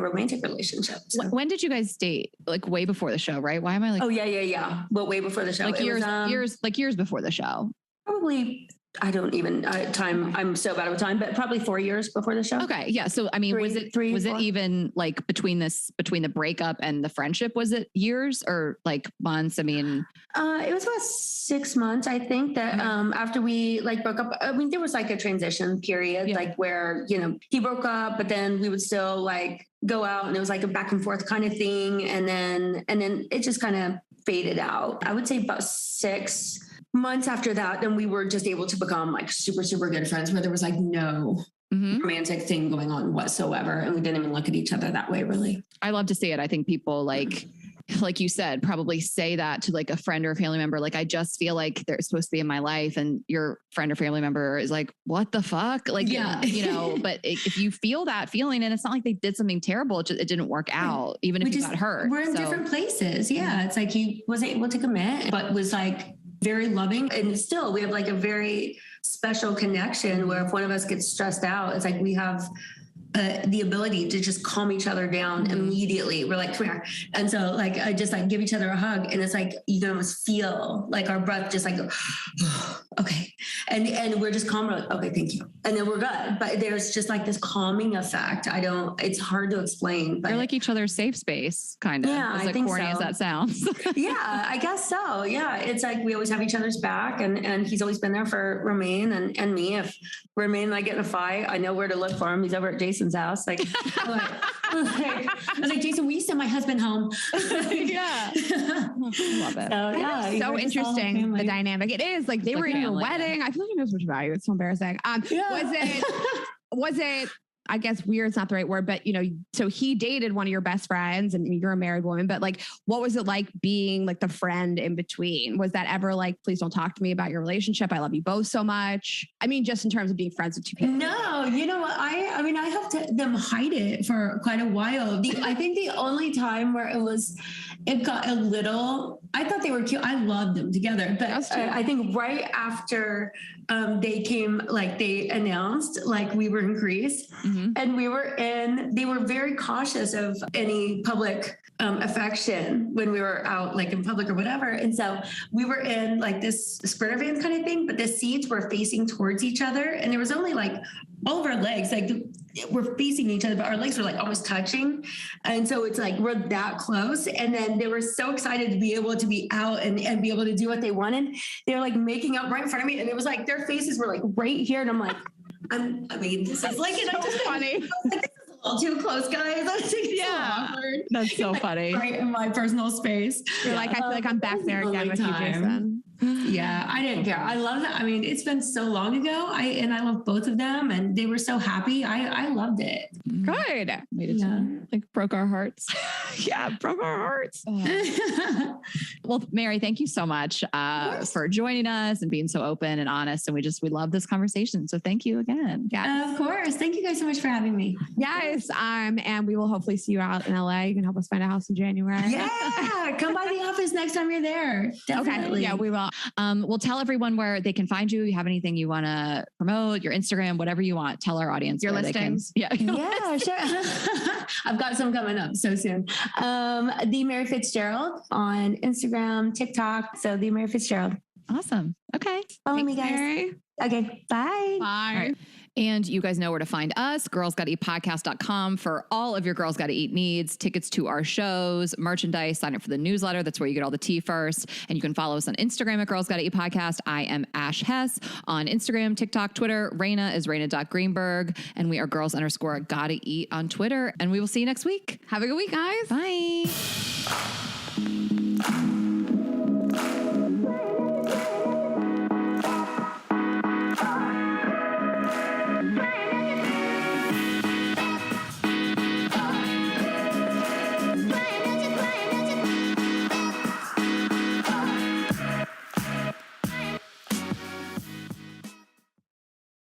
romantic relationship. So. When did you guys date? Way before the show, right? Why am I Oh yeah. But way before the show. Years before the show. Probably. I don't even time. I'm so bad with time, but probably 4 years before the show. Okay. Yeah. So, I mean, was it even between the breakup and the friendship, was it years or months? I mean, it was about 6 months. I think that, after we broke up, I mean, there was a transition period, where, he broke up, but then we would still go out, and it was like a back and forth kind of thing. And then it just kind of faded out. I would say about 6 months after that, then we were just able to become like super, super good friends where there was like no romantic thing going on whatsoever. And we didn't even look at each other that way, really. I love to see it. I think people like you said, probably say that to like a friend or a family member. Like, I just feel like they're supposed to be in my life, and your friend or family member is like, what the fuck? Like, you know, but if you feel that feeling, and it's not like they did something terrible, it didn't work out, even if you got hurt. We're in different places. Yeah. It's like he wasn't able to commit, but was like very loving. And still, we have like a very special connection where if one of us gets stressed out, it's like we have the ability to just calm each other down immediately. We're like, come here. And so like, I just like give each other a hug, and it's like, you can almost feel like our breath just like, okay. And we're just calm. We're like, okay, thank you. And then we're good. But there's just like this calming effect. It's hard to explain. But you're like each other's safe space, kind of. Yeah, as I like think corny so. as that sounds. Yeah, I guess so. Yeah. It's like, we always have each other's back, and he's always been there for Romain and me. If Romain and I get in a fight, I know where to look for him. He's over at Jason's house. Like, I was like, Jason, will you send my husband home? Yeah. Love it. So, yeah, So interesting, the dynamic. It is like they were in your wedding. I feel like I know so much about you. It's so embarrassing. Was it, I guess weird, it's not the right word, but you know, so he dated one of your best friends, and you're a married woman, but like, what was it like being like the friend in between? Was that ever like, please don't talk to me about your relationship, I love you both so much? I mean, just in terms of being friends with two people. No, you know what? I mean, I helped them hide it for quite a while. I think the only time where it got a little, I thought they were cute. I loved them together, but I think right after they came, like they announced, like we were in Greece, and they were very cautious of any public affection when we were out like in public or whatever. And so we were in like this sprinter van kind of thing, but the seats were facing towards each other, and there was only like all of our legs, like we're facing each other, but our legs were like almost touching. And so it's like, we're that close. And then they were so excited to be able to be out and be able to do what they wanted. They were like making up right in front of me. And it was like, their faces were like right here. And I'm like, this is like, and I just funny. Like, this is a little too close, guys. I think it's so awkward. That's so like, funny. Right in my personal space. You're like, I feel like I'm back there again with you, Jason. Yeah, I didn't care. I love that. I mean, it's been so long ago. I love both of them, and they were so happy. I loved it. Good. Made it like broke our hearts. Yeah, broke our hearts. Well, Mary, thank you so much for joining us and being so open and honest. And we love this conversation. So thank you again. Yeah, of course. Thank you guys so much for having me. Yes. And we will hopefully see you out in LA. You can help us find a house in January. Yeah, come by the office next time you're there. Definitely. Okay. Yeah, we will. We'll tell everyone where they can find you. You have anything you want to promote, your Instagram, whatever you want. Tell our audience your where listings. They can, yeah, sure. I've got some coming up so soon. The Mary Fitzgerald on Instagram, TikTok. So the Mary Fitzgerald. Awesome. Okay. Follow me, guys. Mary. Okay. Bye. Bye. All right. And you guys know where to find us, girlsgottaeatpodcast.com for all of your Girls Gotta Eat needs, tickets to our shows, merchandise, sign up for the newsletter. That's where you get all the tea first. And you can follow us on Instagram at Girls Gotta Eat Podcast. I am Ash Hess on Instagram, TikTok, Twitter. Raina is Raina.Greenberg. And we are girls_gotta eat on Twitter. And we will see you next week. Have a good week, guys. Bye.